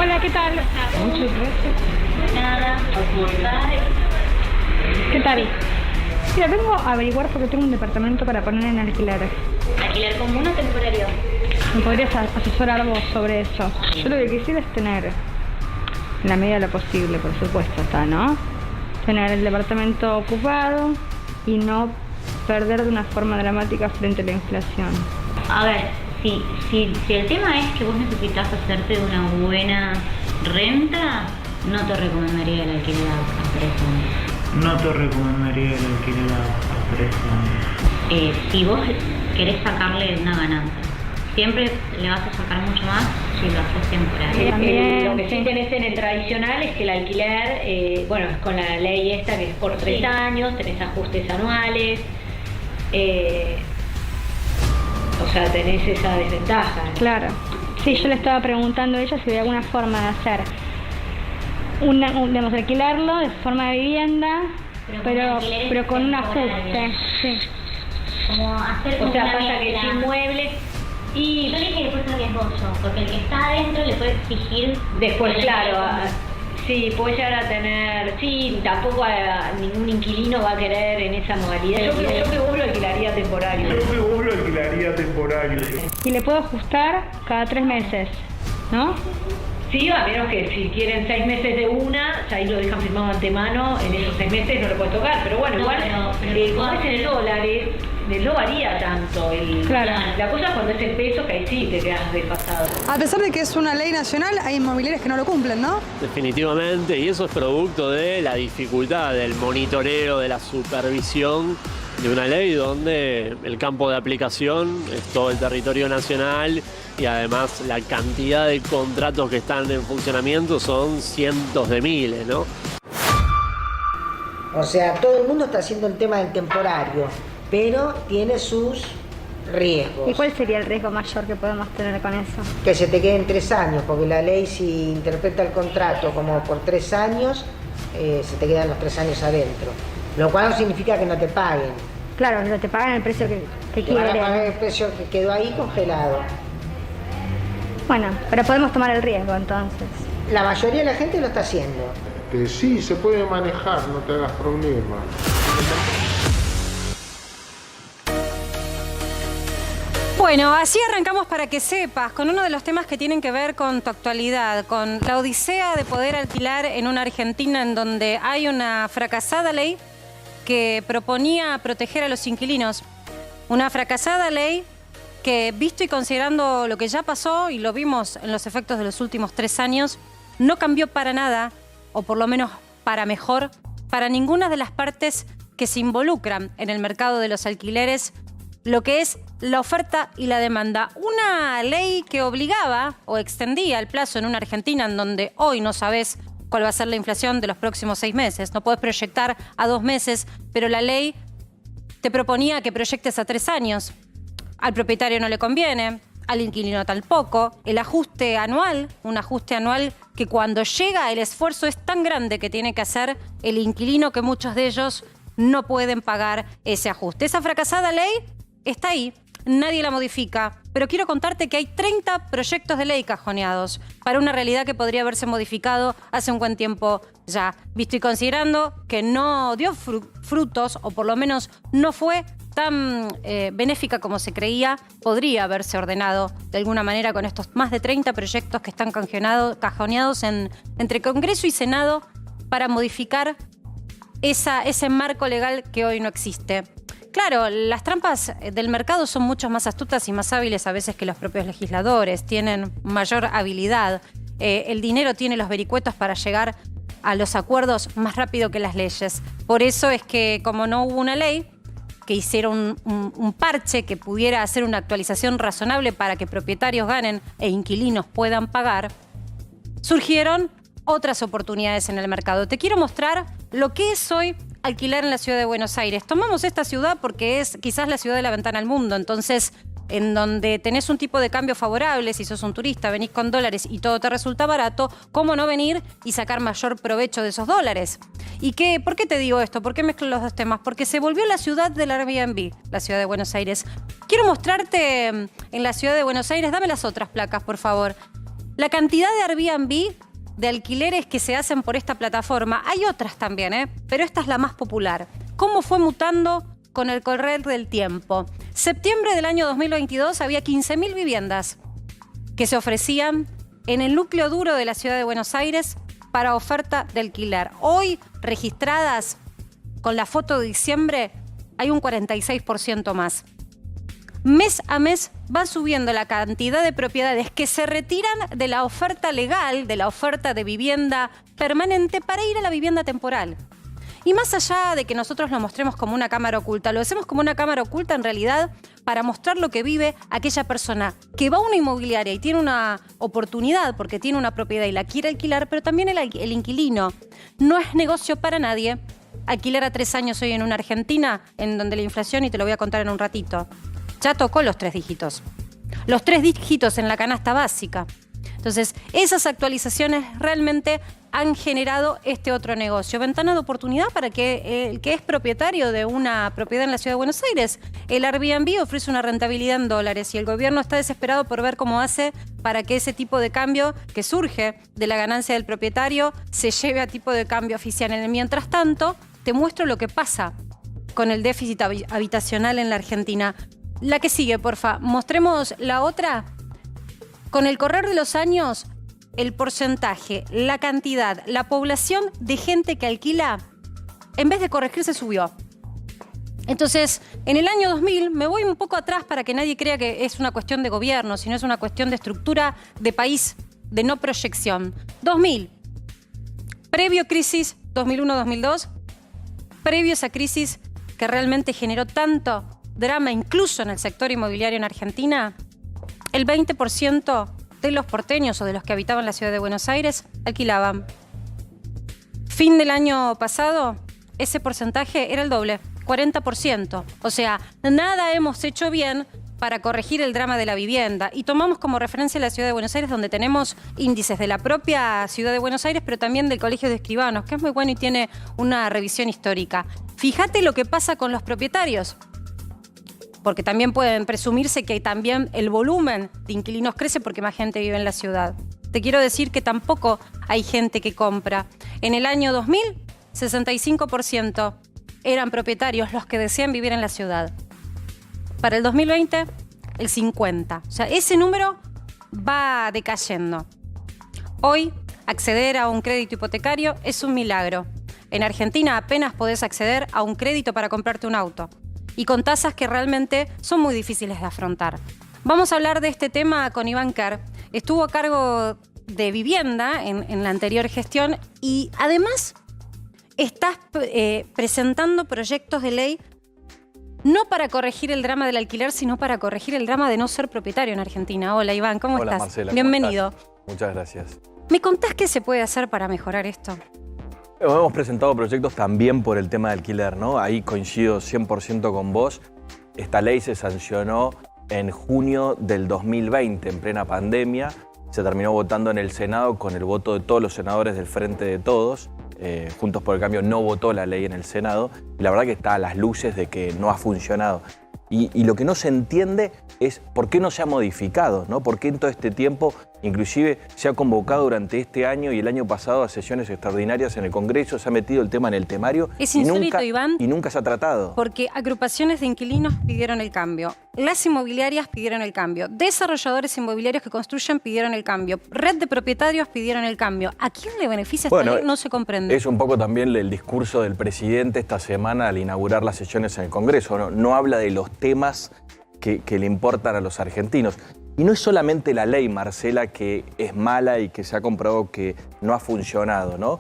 Hola, ¿qué tal? Muchas gracias. Nada, ¿Qué tal? Mira, vengo a averiguar porque tengo un departamento para poner en alquiler. ¿alquiler común o temporario? ¿Me podrías asesorar vos sobre eso? Yo lo que quisiera es tener, en la medida de lo posible, por supuesto, ¿no? Tener el departamento ocupado y no perder de una forma dramática frente a la inflación. A ver, si el tema es que vos necesitas hacerte una buena renta, no te recomendaría el alquiler a 3 años. No te recomendaría el alquiler a 3 años. Si vos querés sacarle una ganancia, siempre le vas a sacar mucho más si lo haces temporario. También, Lo que sí tenés en el tradicional es que el alquiler, bueno, con la ley esta que es por 3 años, tenés ajustes anuales, o sea, tenés esa desventaja. Claro. Sí, yo le estaba preguntando a ella si había alguna forma de hacer, digamos, alquilarlo de forma de vivienda, pero con un ajuste. Sí. Como hacer O como sea, una pasa que mezcla. sin muebles Yo y dije que después es riesgoso, porque el que está adentro le puede exigir... después, el claro, alquiler. sí, puede llegar a tener, sí, tampoco ningún inquilino va a querer en esa modalidad. Yo que vos lo alquilaría temporario. Creo que vos lo alquilaría temporario. Y le puedo ajustar cada 3 meses, ¿no? Sí, a menos que si quieren 6 meses de una, ya ahí lo dejan firmado de antemano, en esos 6 meses no lo puedes tocar, pero bueno, No, igual, pero como es en dólares, no varía tanto. Claro. La cosa es cuando es el peso, que ahí sí te quedas desfasado. A pesar de que es una ley nacional, hay inmobiliarias que no lo cumplen, ¿no? Definitivamente, y eso es producto de la dificultad del monitoreo, de la supervisión de una ley donde el campo de aplicación es todo el territorio nacional y además la cantidad de contratos que están en funcionamiento son cientos de miles, ¿no? O sea, todo el mundo está haciendo el tema del temporario, pero tiene sus riesgos. ¿Y cuál sería el riesgo mayor que podemos tener con eso? Que se te queden 3 años, porque la ley si interpreta el contrato como por 3 años, se te quedan los 3 años adentro. Lo cual no significa que no te paguen. Claro, no te pagan el precio que Te van a pagar el quieren. precio que quedó ahí congelado. Bueno, pero podemos tomar el riesgo entonces. La mayoría de la gente lo está haciendo. Que sí, se puede manejar, no te hagas problema. Bueno, así arrancamos para que sepas, con uno de los temas que tienen que ver con tu actualidad, con la odisea de poder alquilar en una Argentina en donde hay una fracasada ley que proponía proteger a los inquilinos. Una fracasada ley que, visto y considerando lo que ya pasó, y lo vimos en los efectos de los últimos 3 años, no cambió para nada, o por lo menos para mejor, para ninguna de las partes que se involucran en el mercado de los alquileres, lo que es la oferta y la demanda. Una ley que obligaba o extendía el plazo en una Argentina en donde hoy no sabes cuál va a ser la inflación de los próximos 6 meses. No podés proyectar a 2 meses, pero la ley te proponía que proyectes a 3 años. Al propietario no le conviene, al inquilino tampoco. El ajuste anual, un ajuste anual que cuando llega el esfuerzo es tan grande que tiene que hacer el inquilino que muchos de ellos no pueden pagar ese ajuste. Esa fracasada ley está ahí, nadie la modifica, pero quiero contarte que hay 30 proyectos de ley cajoneados para una realidad que podría haberse modificado hace un buen tiempo ya, visto y considerando que no dio frutos, o por lo menos no fue tan benéfica como se creía. Podría haberse ordenado de alguna manera con estos más de 30 proyectos que están cajoneados entre Congreso y Senado para modificar ese marco legal que hoy no existe. Claro, las trampas del mercado son mucho más astutas y más hábiles a veces que los propios legisladores, tienen mayor habilidad. El dinero tiene los vericuetos para llegar a los acuerdos más rápido que las leyes. Por eso es que, como no hubo una ley que hiciera un parche que pudiera hacer una actualización razonable para que propietarios ganen e inquilinos puedan pagar, surgieron otras oportunidades en el mercado. Te quiero mostrar lo que es hoy alquilar en la ciudad de Buenos Aires. Tomamos esta ciudad porque es quizás la ciudad de la ventana al mundo, entonces en donde tenés un tipo de cambio favorable, si sos un turista, venís con dólares y todo te resulta barato, ¿cómo no venir y sacar mayor provecho de esos dólares? ¿Y por qué te digo esto? ¿Por qué mezclo los dos temas? Porque se volvió la ciudad del Airbnb, la ciudad de Buenos Aires. Quiero mostrarte en la ciudad de Buenos Aires, dame las otras placas, por favor. La cantidad de Airbnb, de alquileres que se hacen por esta plataforma, hay otras también, pero esta es la más popular. ¿Cómo fue mutando con el correr del tiempo? Septiembre del año 2022 había 15.000 viviendas que se ofrecían en el núcleo duro de la ciudad de Buenos Aires para oferta de alquiler. Hoy, registradas con la foto de diciembre, hay un 46% más. Mes a mes va subiendo la cantidad de propiedades que se retiran de la oferta legal, de la oferta de vivienda permanente, para ir a la vivienda temporal. Y más allá de que nosotros lo mostremos como una cámara oculta, lo hacemos como una cámara oculta en realidad para mostrar lo que vive aquella persona que va a una inmobiliaria y tiene una oportunidad porque tiene una propiedad y la quiere alquilar, pero también el inquilino. No es negocio para nadie alquilar a 3 años hoy en una Argentina en donde la inflación, y te lo voy a contar en un ratito, ya tocó los 3 dígitos. Los 3 dígitos en la canasta básica. Entonces, esas actualizaciones realmente han generado este otro negocio. Ventana de oportunidad para que el que es propietario de una propiedad en la Ciudad de Buenos Aires, el Airbnb ofrece una rentabilidad en dólares y el gobierno está desesperado por ver cómo hace para que ese tipo de cambio que surge de la ganancia del propietario se lleve a tipo de cambio oficial. En el mientras tanto, te muestro lo que pasa con el déficit habitacional en la Argentina. La que sigue, porfa. Mostremos la otra. Con el correr de los años, el porcentaje, la cantidad, la población de gente que alquila, en vez de corregirse, subió. Entonces, en el año 2000, me voy un poco atrás para que nadie crea que es una cuestión de gobierno, sino es una cuestión de estructura de país, de no proyección. 2000, previo crisis 2001-2002, previo a esa crisis que realmente generó tanto drama incluso en el sector inmobiliario en Argentina, el 20% de los porteños o de los que habitaban la ciudad de Buenos Aires alquilaban. Fin del año pasado, ese porcentaje era el doble, 40%. O sea, nada hemos hecho bien para corregir el drama de la vivienda. Y tomamos como referencia la ciudad de Buenos Aires, donde tenemos índices de la propia ciudad de Buenos Aires, pero también del Colegio de Escribanos, que es muy bueno y tiene una revisión histórica. Fíjate lo que pasa con los propietarios, porque también pueden presumirse que también el volumen de inquilinos crece porque más gente vive en la ciudad. Te quiero decir que tampoco hay gente que compra. En el año 2000, 65% eran propietarios los que desean vivir en la ciudad. Para el 2020, el 50%. O sea, ese número va decayendo. Hoy, acceder a un crédito hipotecario es un milagro. En Argentina apenas podés acceder a un crédito para comprarte un auto, y con tasas que realmente son muy difíciles de afrontar. Vamos a hablar de este tema con Iván Kerr. Estuvo a cargo de vivienda en la anterior gestión y además estás presentando proyectos de ley no para corregir el drama del alquiler, sino para corregir el drama de no ser propietario en Argentina. Hola Iván, ¿cómo estás? Hola Marcela, bienvenido. ¿cómo estás? Muchas gracias. ¿Me contás qué se puede hacer para mejorar esto? Hemos presentado proyectos también por el tema de alquiler, ¿no? Ahí coincido 100% con vos. Esta ley se sancionó en junio del 2020, en plena pandemia. Se terminó votando en el Senado con el voto de todos los senadores del Frente de Todos. Juntos por el Cambio no votó la ley en el Senado. Y la verdad que está a las luces de que no ha funcionado. Y lo que no se entiende es por qué no se ha modificado, ¿no? Por qué en todo este tiempo, inclusive se ha convocado durante este año y el año pasado a sesiones extraordinarias en el Congreso, se ha metido el tema en el temario. Es insólito, Iván. Y nunca se ha tratado. Porque agrupaciones de inquilinos pidieron el cambio, las inmobiliarias pidieron el cambio, desarrolladores inmobiliarios que construyen pidieron el cambio, red de propietarios pidieron el cambio. ¿A quién le beneficia esta ley? No se comprende. Es un poco también el discurso del presidente esta semana al inaugurar las sesiones en el Congreso. No habla de los temas que le importan a los argentinos. Y no es solamente la ley, Marcela, que es mala y que se ha comprobado que no ha funcionado, ¿no?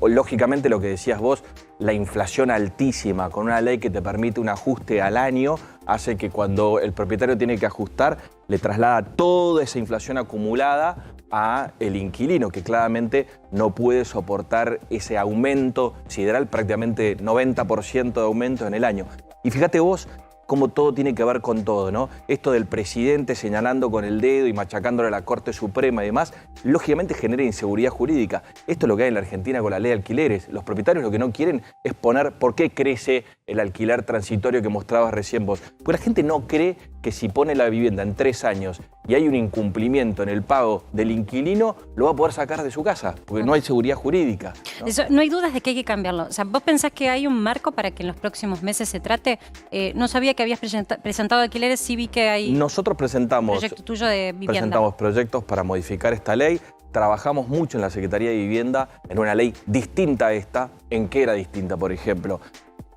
Lógicamente, lo que decías vos, la inflación altísima, con una ley que te permite un ajuste al año, hace que cuando el propietario tiene que ajustar, le traslada toda esa inflación acumulada a el inquilino, que claramente no puede soportar ese aumento sideral, prácticamente 90% de aumento en el año. Y fíjate vos cómo todo tiene que ver con todo, ¿no? Esto del presidente señalando con el dedo y machacándole a la Corte Suprema y demás, lógicamente genera inseguridad jurídica. Esto es lo que hay en la Argentina con la ley de alquileres. Los propietarios lo que no quieren es poner por qué crece el alquiler transitorio que mostrabas recién vos. Porque la gente no cree que si pone la vivienda en 3 años y hay un incumplimiento en el pago del inquilino, lo va a poder sacar de su casa, porque no hay seguridad jurídica, ¿no? Eso, no hay dudas de que hay que cambiarlo. O sea, ¿vos pensás que hay un marco para que en los próximos meses se trate? No sabía que habías presentado alquileres, sí vi que hay... Nosotros presentamos... proyecto tuyo de vivienda. Presentamos proyectos para modificar esta ley. Trabajamos mucho en la Secretaría de Vivienda en una ley distinta a esta. ¿En qué era distinta, por ejemplo?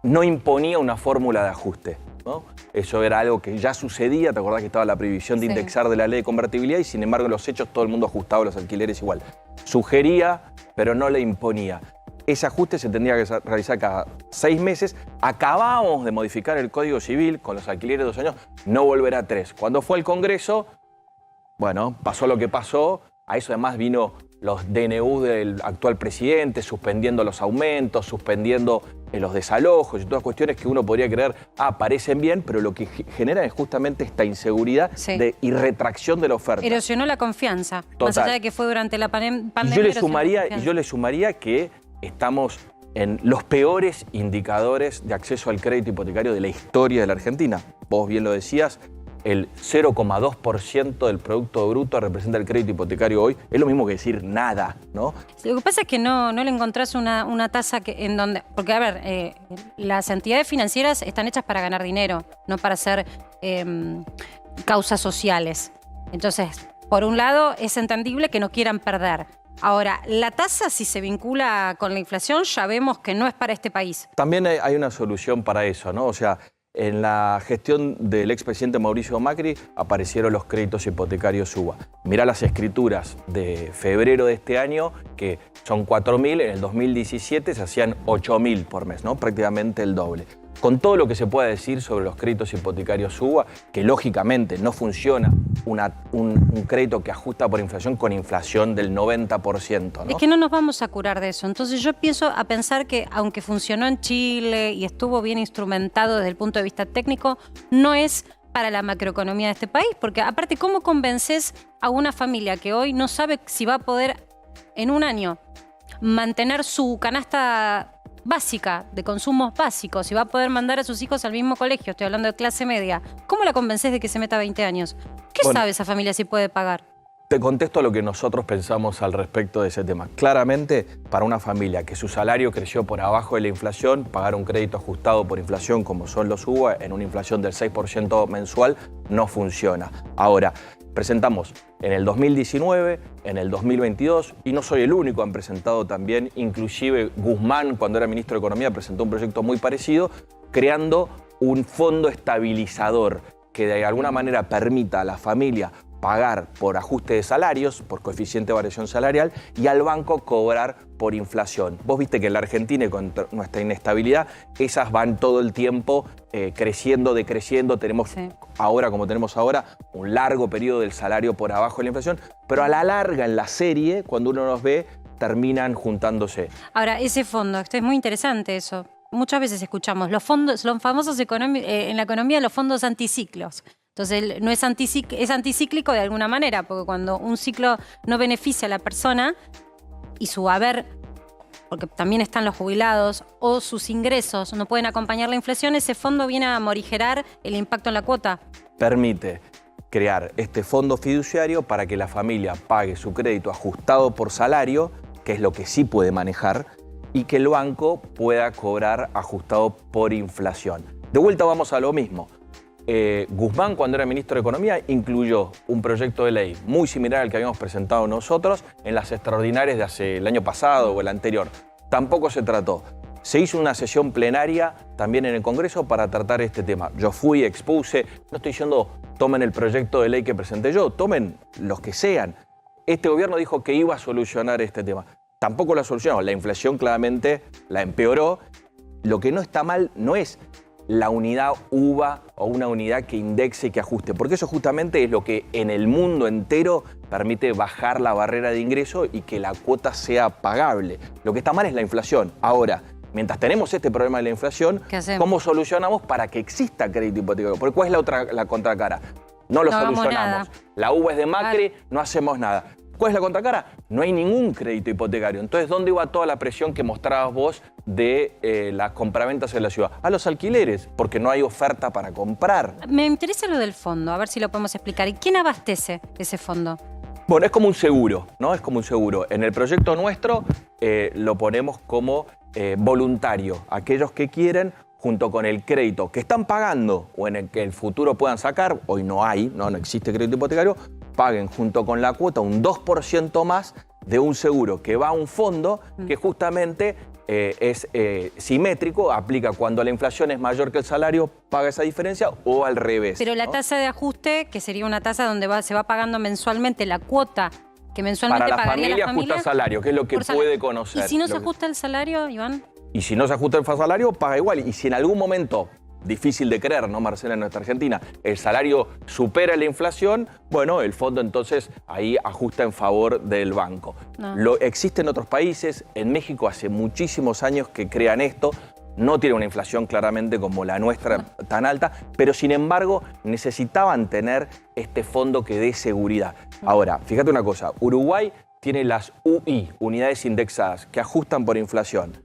No imponía una fórmula de ajuste, ¿no? Eso era algo que ya sucedía, ¿te acordás que estaba la prohibición de indexar de la ley de convertibilidad? Y sin embargo en los hechos todo el mundo ajustaba los alquileres igual. Sugería, pero no le imponía. Ese ajuste se tendría que realizar cada 6 meses. Acabábamos de modificar el Código Civil con los alquileres de 2 años, no volverá a 3. Cuando fue al Congreso, bueno, pasó lo que pasó. A eso además vino los DNU del actual presidente, suspendiendo los aumentos, suspendiendo los desalojos y todas cuestiones que uno podría creer, parecen bien, pero lo que generan es justamente esta inseguridad y retracción de la oferta. Erosionó la confianza, Total. Más allá de que fue durante la pandemia. Y yo le sumaría que estamos en los peores indicadores de acceso al crédito hipotecario de la historia de la Argentina. Vos bien lo decías, el 0,2% del Producto Bruto representa el crédito hipotecario hoy. Es lo mismo que decir nada, ¿no? Lo que pasa es que no le encontrás una tasa en donde... Porque, a ver, las entidades financieras están hechas para ganar dinero, no para hacer causas sociales. Entonces, por un lado, es entendible que no quieran perder. Ahora, la tasa, si se vincula con la inflación, ya vemos que no es para este país. También hay una solución para eso, ¿no? O sea, en la gestión del expresidente Mauricio Macri aparecieron los créditos hipotecarios UBA. Mirá las escrituras de febrero de este año, que son 4.000, en el 2017 se hacían 8.000 por mes, ¿no? Prácticamente el doble. Con todo lo que se pueda decir sobre los créditos hipotecarios UBA, que lógicamente no funciona un crédito que ajusta por inflación con inflación del 90%, ¿no? Es que no nos vamos a curar de eso. Entonces yo pienso a pensar que aunque funcionó en Chile y estuvo bien instrumentado desde el punto de vista técnico, no es para la macroeconomía de este país. Porque aparte, ¿cómo convences a una familia que hoy no sabe si va a poder en un año mantener su canasta básica, de consumos básicos, si va a poder mandar a sus hijos al mismo colegio? Estoy hablando de clase media. ¿Cómo la convences de que se meta 20 años? ¿Qué sabe esa familia si puede pagar? Te contesto lo que nosotros pensamos al respecto de ese tema. Claramente, para una familia que su salario creció por abajo de la inflación, pagar un crédito ajustado por inflación, como son los UBA, en una inflación del 6% mensual, no funciona. Ahora, presentamos en el 2019, en el 2022, y no soy el único, han presentado también, inclusive Guzmán, cuando era ministro de Economía, presentó un proyecto muy parecido, creando un fondo estabilizador que de alguna manera permita a la familia pagar por ajuste de salarios, por coeficiente de variación salarial, y al banco cobrar por inflación. Vos viste que en la Argentina, con nuestra inestabilidad, esas van todo el tiempo creciendo, decreciendo. Tenemos ahora, como tenemos ahora, un largo periodo del salario por abajo de la inflación, pero a la larga, en la serie, cuando uno los ve, terminan juntándose. Ahora, ese fondo, esto es muy interesante eso. Muchas veces escuchamos los fondos, los famosos en la economía, los fondos anticiclos. Entonces, no es anticíclico de alguna manera, porque cuando un ciclo no beneficia a la persona y su haber, porque también están los jubilados, o sus ingresos no pueden acompañar la inflación, ese fondo viene a morigerar el impacto en la cuota. Permite crear este fondo fiduciario para que la familia pague su crédito ajustado por salario, que es lo que sí puede manejar, y que el banco pueda cobrar ajustado por inflación. De vuelta vamos a lo mismo. Guzmán, cuando era ministro de Economía, incluyó un proyecto de ley muy similar al que habíamos presentado nosotros en las extraordinarias de hace el año pasado o el anterior. Tampoco se trató. Se hizo una sesión plenaria también en el Congreso para tratar este tema. Yo fui, expuse, no estoy diciendo tomen el proyecto de ley que presenté yo, tomen los que sean. Este gobierno dijo que iba a solucionar este tema. Tampoco lo solucionó. La inflación claramente la empeoró. Lo que no está mal no es la unidad UBA o una unidad que indexe y que ajuste, porque eso justamente es lo que en el mundo entero permite bajar la barrera de ingreso y que la cuota sea pagable. Lo que está mal es la inflación. Ahora, mientras tenemos este problema de la inflación, ¿cómo solucionamos para que exista crédito hipotecario? Porque ¿cuál es la contracara? No lo solucionamos. La UBA es de Macri, no hacemos nada. ¿Cuál es la contracara? No hay ningún crédito hipotecario. Entonces, ¿dónde va toda la presión que mostrabas vos de las compraventas en la ciudad? A los alquileres, porque no hay oferta para comprar. Me interesa lo del fondo, a ver si lo podemos explicar. ¿Y quién abastece ese fondo? Bueno, es como un seguro, ¿no? Es como un seguro. En el proyecto nuestro lo ponemos como voluntario. Aquellos que quieren, junto con el crédito que están pagando o en el que el futuro puedan sacar, hoy no hay, no existe crédito hipotecario, paguen junto con la cuota un 2% más de un seguro que va a un fondo que justamente es simétrico, aplica cuando la inflación es mayor que el salario, paga esa diferencia o al revés. Pero la tasa de ajuste, que sería una tasa donde se va pagando mensualmente la cuota que mensualmente para la pagaría familia, la familia, ajusta salario, que es lo que puede conocer. ¿Y si no se ajusta el salario, Iván? Y si no se ajusta el salario, paga igual. Y si en algún momento, difícil de creer, ¿no, Marcela, en nuestra Argentina, el salario supera la inflación, bueno, el fondo entonces ahí ajusta en favor del banco. No. Existe en otros países, en México hace muchísimos años que crean esto, no tiene una inflación claramente como la nuestra tan alta, pero sin embargo necesitaban tener este fondo que dé seguridad. Ahora, fíjate una cosa, Uruguay tiene las UI, unidades indexadas, que ajustan por inflación.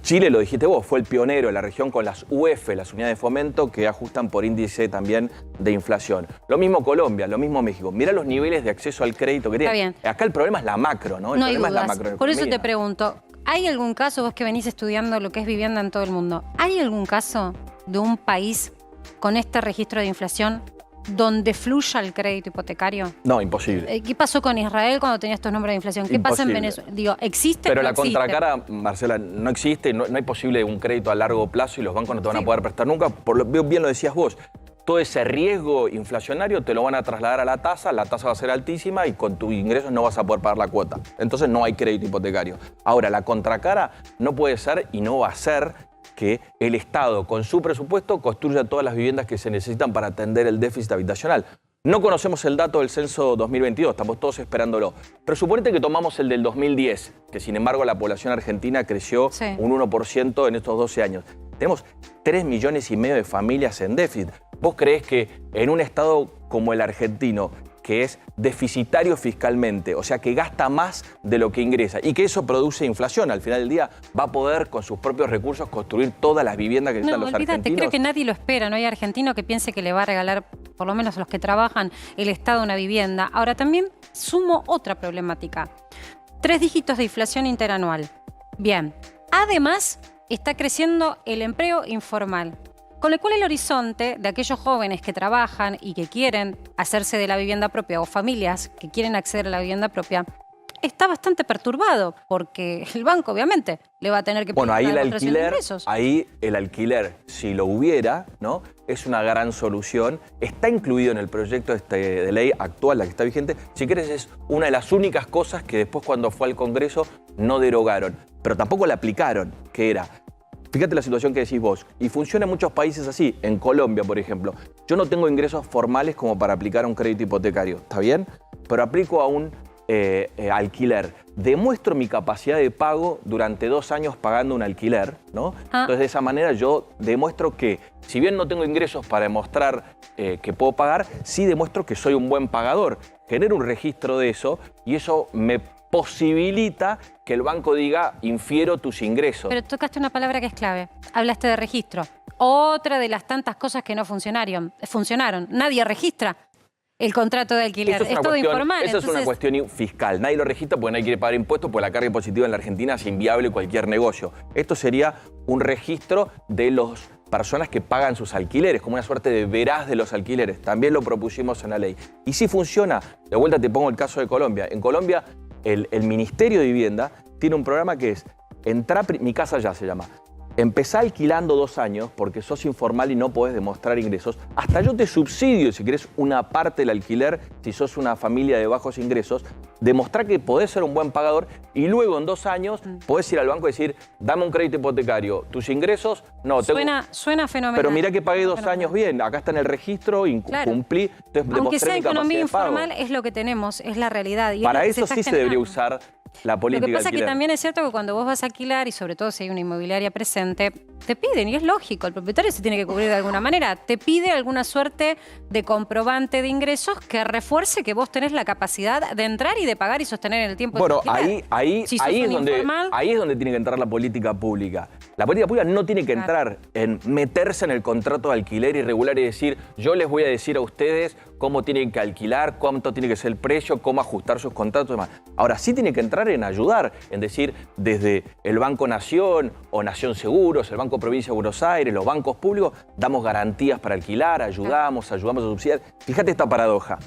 Chile, lo dijiste vos, fue el pionero en la región con las UF, las unidades de fomento, que ajustan por índice también de inflación. Lo mismo Colombia, lo mismo México. Mirá los niveles de acceso al crédito que tienen. Está bien. Acá el problema es la macro, ¿no? No hay dudas. Por eso te pregunto, ¿hay algún caso, vos que venís estudiando lo que es vivienda en todo el mundo, ¿hay algún caso de un país con este registro de inflación donde fluya el crédito hipotecario? No, imposible. ¿Qué pasó con Israel cuando tenía estos números de inflación? ¿Qué pasa en Venezuela? Digo, ¿existe Pero o no la existe? contracara, Marcela, no existe, no hay posible un crédito a largo plazo y los bancos no te van a poder prestar nunca. Bien lo decías vos, todo ese riesgo inflacionario te lo van a trasladar a la tasa va a ser altísima y con tus ingresos no vas a poder pagar la cuota. Entonces no hay crédito hipotecario. Ahora, la contracara no puede ser y no va a ser que el Estado, con su presupuesto, construya todas las viviendas que se necesitan para atender el déficit habitacional. No conocemos el dato del censo 2022, estamos todos esperándolo. Pero suponete que tomamos el del 2010, que sin embargo la población argentina creció un 1% en estos 12 años. Tenemos 3,5 millones de familias en déficit. ¿Vos creés que en un Estado como el argentino, que es deficitario fiscalmente, o sea que gasta más de lo que ingresa y que eso produce inflación, al final del día va a poder con sus propios recursos construir todas las viviendas que necesitan los argentinos? Creo que nadie lo espera, no hay argentino que piense que le va a regalar, por lo menos a los que trabajan, el Estado una vivienda. Ahora también sumo otra problemática. 3 dígitos de inflación interanual. Bien, además está creciendo el empleo informal. Con lo cual el horizonte de aquellos jóvenes que trabajan y que quieren hacerse de la vivienda propia o familias que quieren acceder a la vivienda propia está bastante perturbado porque el banco obviamente le va a tener que pedir ahí una demostración de ingresos. Ahí el alquiler, si lo hubiera, ¿no? Es una gran solución. Está incluido en el proyecto de ley actual, la que está vigente. Si querés, es una de las únicas cosas que después cuando fue al Congreso no derogaron, pero tampoco la aplicaron, que era... Fíjate la situación que decís vos, y funciona en muchos países así. En Colombia, por ejemplo, yo no tengo ingresos formales como para aplicar a un crédito hipotecario, ¿está bien? Pero aplico a un alquiler. Demuestro mi capacidad de pago durante 2 años pagando un alquiler, ¿no? Entonces, de esa manera yo demuestro que, si bien no tengo ingresos para demostrar que puedo pagar, sí demuestro que soy un buen pagador. Genero un registro de eso y eso me posibilita que el banco diga, infiero tus ingresos. Pero tocaste una palabra que es clave. Hablaste de registro. Otra de las tantas cosas que no funcionaron. Nadie registra el contrato de alquiler. Es todo informal. Esa es una cuestión fiscal. Nadie lo registra porque nadie quiere pagar impuestos, porque la carga impositiva en la Argentina es inviable cualquier negocio. Esto sería un registro de las personas que pagan sus alquileres, como una suerte de veraz de los alquileres. También lo propusimos en la ley. Y si funciona, de vuelta te pongo el caso de Colombia. En Colombia, el Ministerio de Vivienda tiene un programa que es Mi Casa Ya se llama. Empezá alquilando 2 años porque sos informal y no podés demostrar ingresos. Hasta yo te subsidio, si querés, una parte del alquiler, si sos una familia de bajos ingresos. Demostrá que podés ser un buen pagador y luego en 2 años podés ir al banco y decir, dame un crédito hipotecario. ¿Tus ingresos? No. Suena fenomenal. Pero mirá que pagué 2 años bien. Acá está en el registro y cumplí. Entonces, aunque sea economía informal, es lo que tenemos, es la realidad. Y para eso sí se debería usar la política Lo que pasa es que alquiler. también es cierto que cuando vos vas a alquilar, y sobre todo si hay una inmobiliaria presente, te piden, y es lógico, el propietario se tiene que cubrir de alguna manera, te pide alguna suerte de comprobante de ingresos que refuerce que vos tenés la capacidad de entrar y de pagar y sostener en el tiempo. Bueno, de alquiler. ahí Si sos es un donde, informal, ahí es donde tiene que entrar la política pública. La política pública no tiene que entrar en meterse en el contrato de alquiler irregular y decir, yo les voy a decir a ustedes cómo tienen que alquilar, cuánto tiene que ser el precio, cómo ajustar sus contratos y demás. Ahora sí tiene que entrar en ayudar, en decir, desde el Banco Nación o Nación Seguros, el Banco Provincia de Buenos Aires, los bancos públicos, damos garantías para alquilar, ayudamos a subsidiar. Fíjate esta paradoja.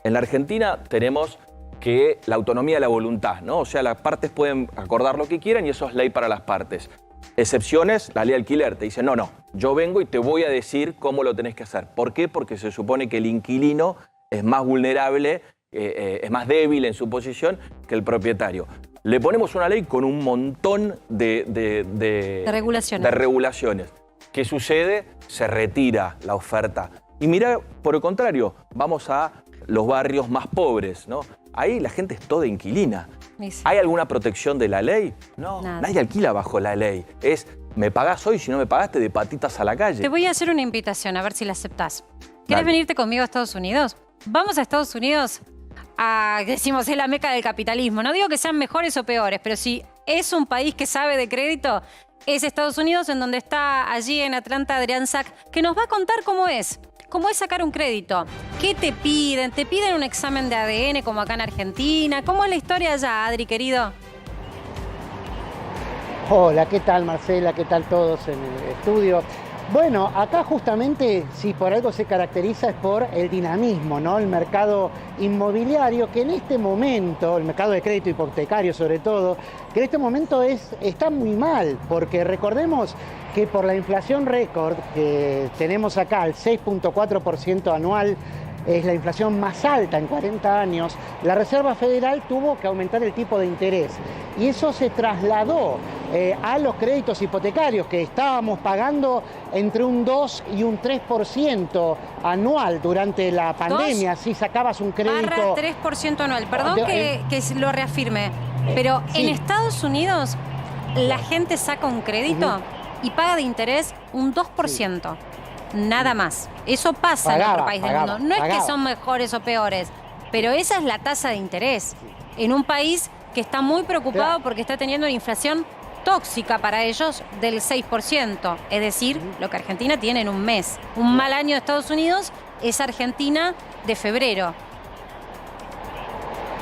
En la Argentina tenemos que la autonomía de la voluntad, ¿no? O sea, las partes pueden acordar lo que quieran y eso es ley para las partes. Excepciones, la ley de alquiler te dice, no, yo vengo y te voy a decir cómo lo tenés que hacer. ¿Por qué? Porque se supone que el inquilino es más vulnerable, es más débil en su posición que el propietario. Le ponemos una ley con un montón de regulaciones. ¿Qué sucede? Se retira la oferta. Y mira, por el contrario, vamos a los barrios más pobres, ¿no? Ahí la gente es toda inquilina. ¿Hay alguna protección de la ley? No, nadie alquila bajo la ley. Es, me pagás hoy, si no me pagaste, de patitas a la calle. te voy a hacer una invitación, a ver si la aceptás. ¿Querés venirte conmigo a Estados Unidos? Vamos a Estados Unidos decimos, es la meca del capitalismo. No digo que sean mejores o peores, pero si es un país que sabe de crédito, es Estados Unidos, en donde está allí en Atlanta Adrián Sack, que nos va a contar cómo es sacar un crédito. ¿Qué te piden? ¿Te piden un examen de ADN como acá en Argentina? ¿Cómo es la historia allá, Adri, querido? Hola, ¿qué tal Marcela? ¿Qué tal todos en el estudio? Bueno, acá justamente, si por algo se caracteriza, es por el dinamismo, ¿no? El mercado inmobiliario, que en este momento, el mercado de crédito hipotecario sobre todo, que en este momento está muy mal, porque recordemos que por la inflación récord que tenemos acá, el 6.4% anual, es la inflación más alta en 40 años, la Reserva Federal tuvo que aumentar el tipo de interés. Y eso se trasladó a los créditos hipotecarios, que estábamos pagando entre un 2 y un 3% anual durante la pandemia. Si sacabas un crédito... 3% anual. Perdón que lo reafirme, pero en Estados Unidos la gente saca un crédito y paga de interés un 2%. Nada más. Eso pasa en otro país del mundo. No es que son mejores o peores, pero esa es la tasa de interés. En un país que está muy preocupado porque está teniendo una inflación tóxica para ellos del 6%. Es decir, lo que Argentina tiene en un mes. Un mal año de Estados Unidos es Argentina de febrero.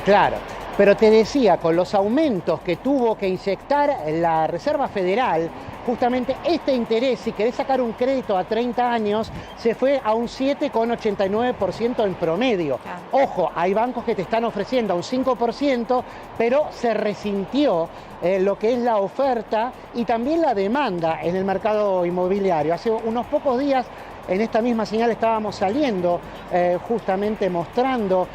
Claro. Pero te decía, con los aumentos que tuvo que inyectar la Reserva Federal, justamente este interés, si querés sacar un crédito a 30 años, se fue a un 7,89% en promedio. Claro. Ojo, hay bancos que te están ofreciendo a un 5%, pero se resintió lo que es la oferta y también la demanda en el mercado inmobiliario. Hace unos pocos días, en esta misma señal estábamos saliendo justamente mostrando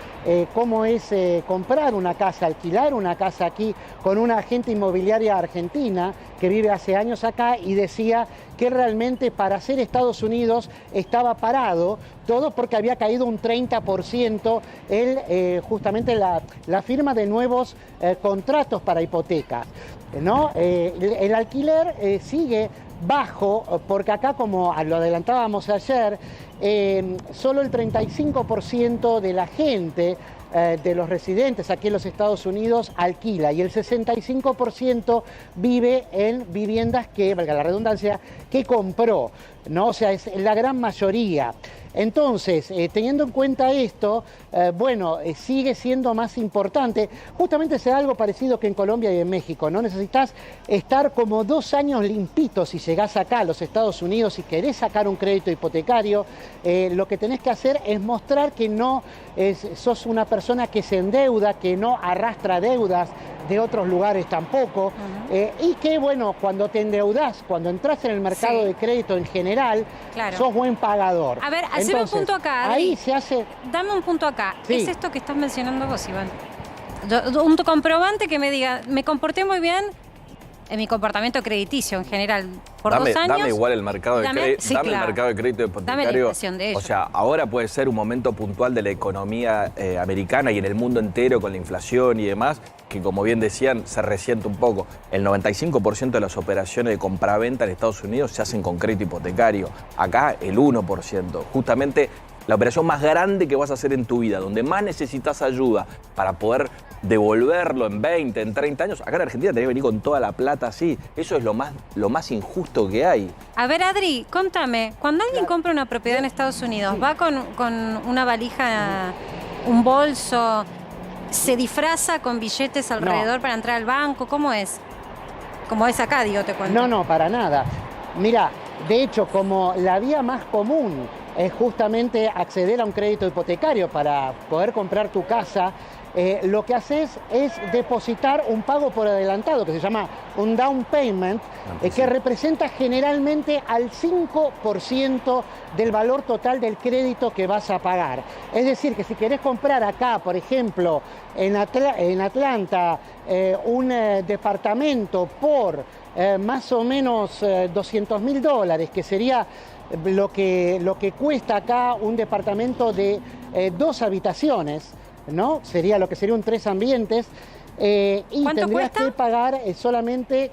cómo es comprar una casa, alquilar una casa aquí con una agente inmobiliaria argentina que vive hace años acá y decía que realmente para hacer Estados Unidos estaba parado todo porque había caído un 30% justamente la firma de nuevos contratos para hipotecas, ¿no? El alquiler sigue bajo, porque acá, como lo adelantábamos ayer, solo el 35% de la gente, de los residentes aquí en los Estados Unidos, alquila y el 65% vive en viviendas que, valga la redundancia, que compró, ¿no? O sea, es la gran mayoría. Entonces, teniendo en cuenta esto, sigue siendo más importante. Justamente sea algo parecido que en Colombia y en México, ¿no? Necesitas estar como 2 años limpitos si llegás acá a los Estados Unidos y querés sacar un crédito hipotecario. Lo que tenés que hacer es mostrar que no sos una persona que se endeuda, que no arrastra deudas de otros lugares tampoco, y que, bueno, cuando te endeudás, cuando entras en el mercado de crédito en general, sos buen pagador. A ver, haceme un punto acá, Adri. Ahí se hace... Dame un punto acá. Es esto que estás mencionando vos, Iván. Un comprobante que me diga, me comporté muy bien en mi comportamiento crediticio en general por 2 años. Dame igual el mercado de crédito. Sí, el mercado de crédito hipotecario. Dame la impresión de ello. O sea, ahora puede ser un momento puntual de la economía americana y en el mundo entero con la inflación y demás. que como bien decían, se resiente un poco. El 95% de las operaciones de compraventa en Estados Unidos se hacen con crédito hipotecario. Acá el 1%. Justamente la operación más grande que vas a hacer en tu vida, donde más necesitas ayuda para poder devolverlo en 20, en 30 años. Acá en Argentina tenés que venir con toda la plata así. Eso es lo más injusto que hay. A ver, Adri, contame, cuando alguien compra una propiedad en Estados Unidos, ¿va con una valija, un bolso, se disfraza con billetes alrededor para entrar al banco? ¿Cómo es? Como es acá, digo, te cuento. No, para nada. Mira, de hecho, como la vía más común es justamente acceder a un crédito hipotecario para poder comprar tu casa, lo que haces es depositar un pago por adelantado que se llama un down payment, que representa generalmente al 5% del valor total del crédito que vas a pagar. Es decir, que si querés comprar acá, por ejemplo, en Atlanta, un departamento por más o menos $200.000, que sería lo que cuesta acá un departamento de 2 habitaciones, ¿no? Sería lo que sería un 3 ambientes. Y tendrías que pagar solamente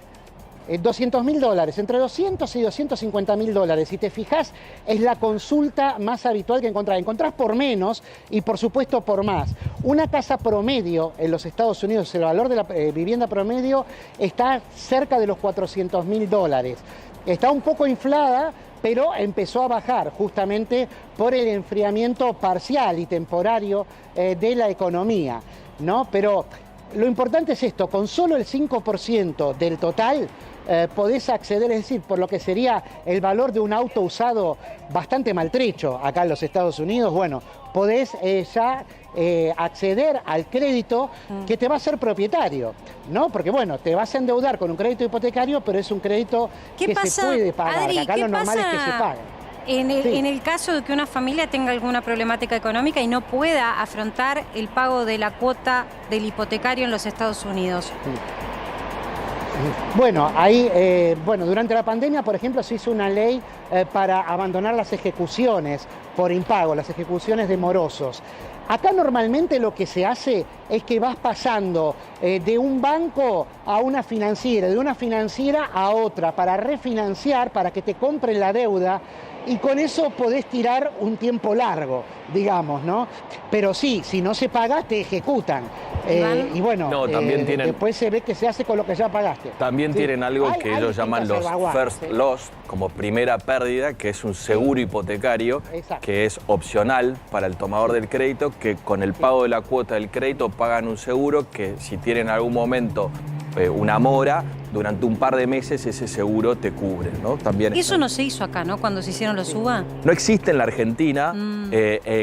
$200.000, entre 200 y $250.000. Si te fijas, es la consulta más habitual que encontrás. Encontrás por menos y por supuesto por más. Una casa promedio en los Estados Unidos, el valor de la vivienda promedio está cerca de los $400.000. Está un poco inflada, pero empezó a bajar justamente por el enfriamiento parcial y temporario de la economía, ¿no? Pero lo importante es esto, con solo el 5% del total podés acceder, es decir, por lo que sería el valor de un auto usado bastante maltrecho acá en los Estados Unidos, bueno, podés ya acceder al crédito que te va a ser propietario, ¿no? Porque bueno, te vas a endeudar con un crédito hipotecario, pero es un crédito que se puede pagar. Adri, acá lo normal es que se pague. En el caso de que una familia tenga alguna problemática económica y no pueda afrontar el pago de la cuota del hipotecario en los Estados Unidos. Bueno, ahí, durante la pandemia, por ejemplo, se hizo una ley para abandonar las ejecuciones por impago, las ejecuciones de morosos. Acá normalmente lo que se hace es que vas pasando de un banco a una financiera, de una financiera a otra, para refinanciar, para que te compren la deuda, y con eso podés tirar un tiempo largo, digamos, ¿no? Pero sí, si no se paga, te ejecutan. Y bueno, también tienen, después se ve que se hace con lo que ya pagaste. También tienen algo que ellos llaman los first loss, como primera pérdida, que es un seguro hipotecario, que es opcional para el tomador del crédito, que con el pago de la cuota del crédito pagan un seguro que si tienen en algún momento una mora, durante un par de meses ese seguro te cubre, ¿no? También eso no se hizo acá, ¿no? Cuando se hicieron los UBA. No existe en la Argentina.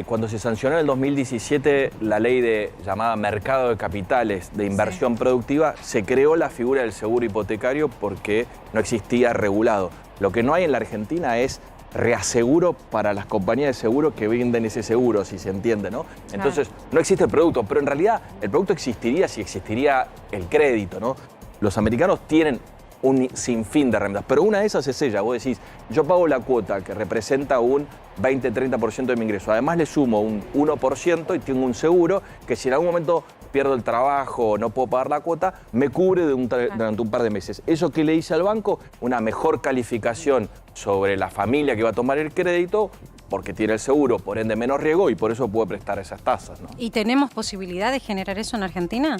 Cuando se sancionó en el 2017 la ley llamada Mercado de Capitales de Inversión Productiva, se creó la figura del seguro hipotecario porque no existía regulado. Lo que no hay en la Argentina es reaseguro para las compañías de seguro que venden ese seguro, si se entiende, ¿no? Entonces, no existe el producto, pero en realidad el producto existiría si existiría el crédito, ¿no? Los americanos tienen un sinfín de herramientas, pero una de esas es ella. Vos decís, yo pago la cuota que representa un 20-30% de mi ingreso. Además le sumo un 1% y tengo un seguro que si en algún momento pierdo el trabajo o no puedo pagar la cuota, me cubre durante un par de meses. ¿Eso qué le hice al banco? Una mejor calificación sobre la familia que va a tomar el crédito, porque tiene el seguro, por ende menos riesgo y por eso puede prestar esas tasas, ¿no? ¿Y tenemos posibilidad de generar eso en Argentina?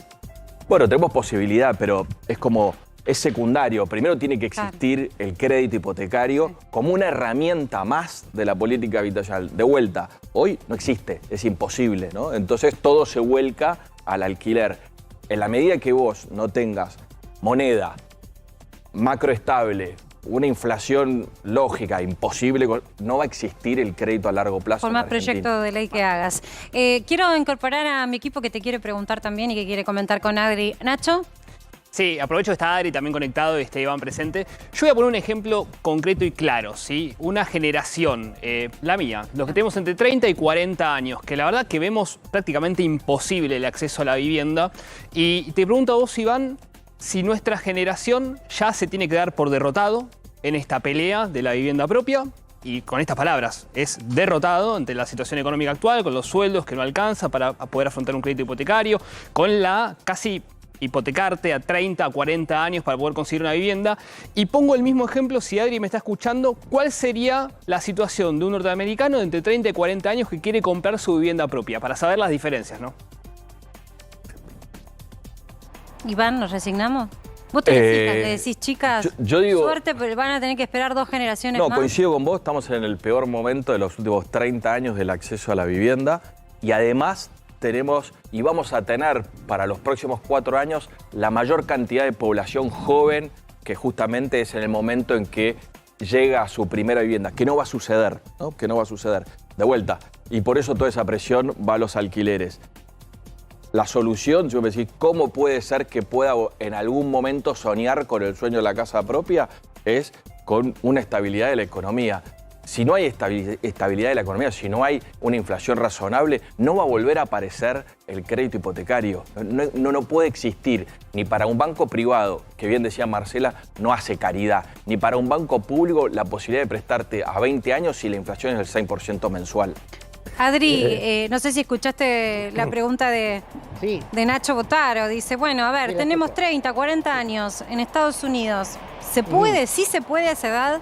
Bueno, tenemos posibilidad, pero es secundario. Primero tiene que existir el crédito hipotecario como una herramienta más de la política habitacional. De vuelta, hoy no existe, es imposible, ¿no? Entonces todo se vuelca al alquiler. En la medida que vos no tengas moneda macroestable, una inflación lógica, imposible, no va a existir el crédito a largo plazo. Por más proyecto de ley que hagas. Quiero incorporar a mi equipo que te quiere preguntar también y que quiere comentar con Adri. Nacho. Sí, aprovecho que está Adri también conectado y está Iván presente. Yo voy a poner un ejemplo concreto y claro, ¿sí? Una generación, la mía, los que tenemos entre 30 y 40 años, que la verdad que vemos prácticamente imposible el acceso a la vivienda. Y te pregunto a vos, Iván, si nuestra generación ya se tiene que dar por derrotado en esta pelea de la vivienda propia. Y con estas palabras, es derrotado ante la situación económica actual, con los sueldos que no alcanza para poder afrontar un crédito hipotecario, con la casi hipotecarte a 30, a 40 años para poder conseguir una vivienda. Y pongo el mismo ejemplo, si Adri me está escuchando, ¿cuál sería la situación de un norteamericano de entre 30 y 40 años que quiere comprar su vivienda propia? Para saber las diferencias, ¿no? Iván, ¿nos resignamos? Vos tenés hijas, le decís, chicas, yo digo, suerte, pero van a tener que esperar 2 generaciones más. No, coincido con vos, estamos en el peor momento de los últimos 30 años del acceso a la vivienda y además tenemos y vamos a tener para los próximos 4 años la mayor cantidad de población joven que justamente es en el momento en que llega a su primera vivienda, que no va a suceder, ¿no? Que no va a suceder. De vuelta. Y por eso toda esa presión va a los alquileres. La solución, yo me decís, ¿cómo puede ser que pueda en algún momento soñar con el sueño de la casa propia? Es con una estabilidad de la economía. Si no hay estabilidad de la economía, si no hay una inflación razonable, no va a volver a aparecer el crédito hipotecario. No puede existir, ni para un banco privado, que bien decía Marcela, no hace caridad, ni para un banco público la posibilidad de prestarte a 20 años si la inflación es del 6% mensual. Adri, no sé si escuchaste la pregunta de Nacho Botaro. Dice, bueno, a ver, tenemos 30, 40 años en Estados Unidos. ¿Se puede? ¿Sí se puede a esa edad?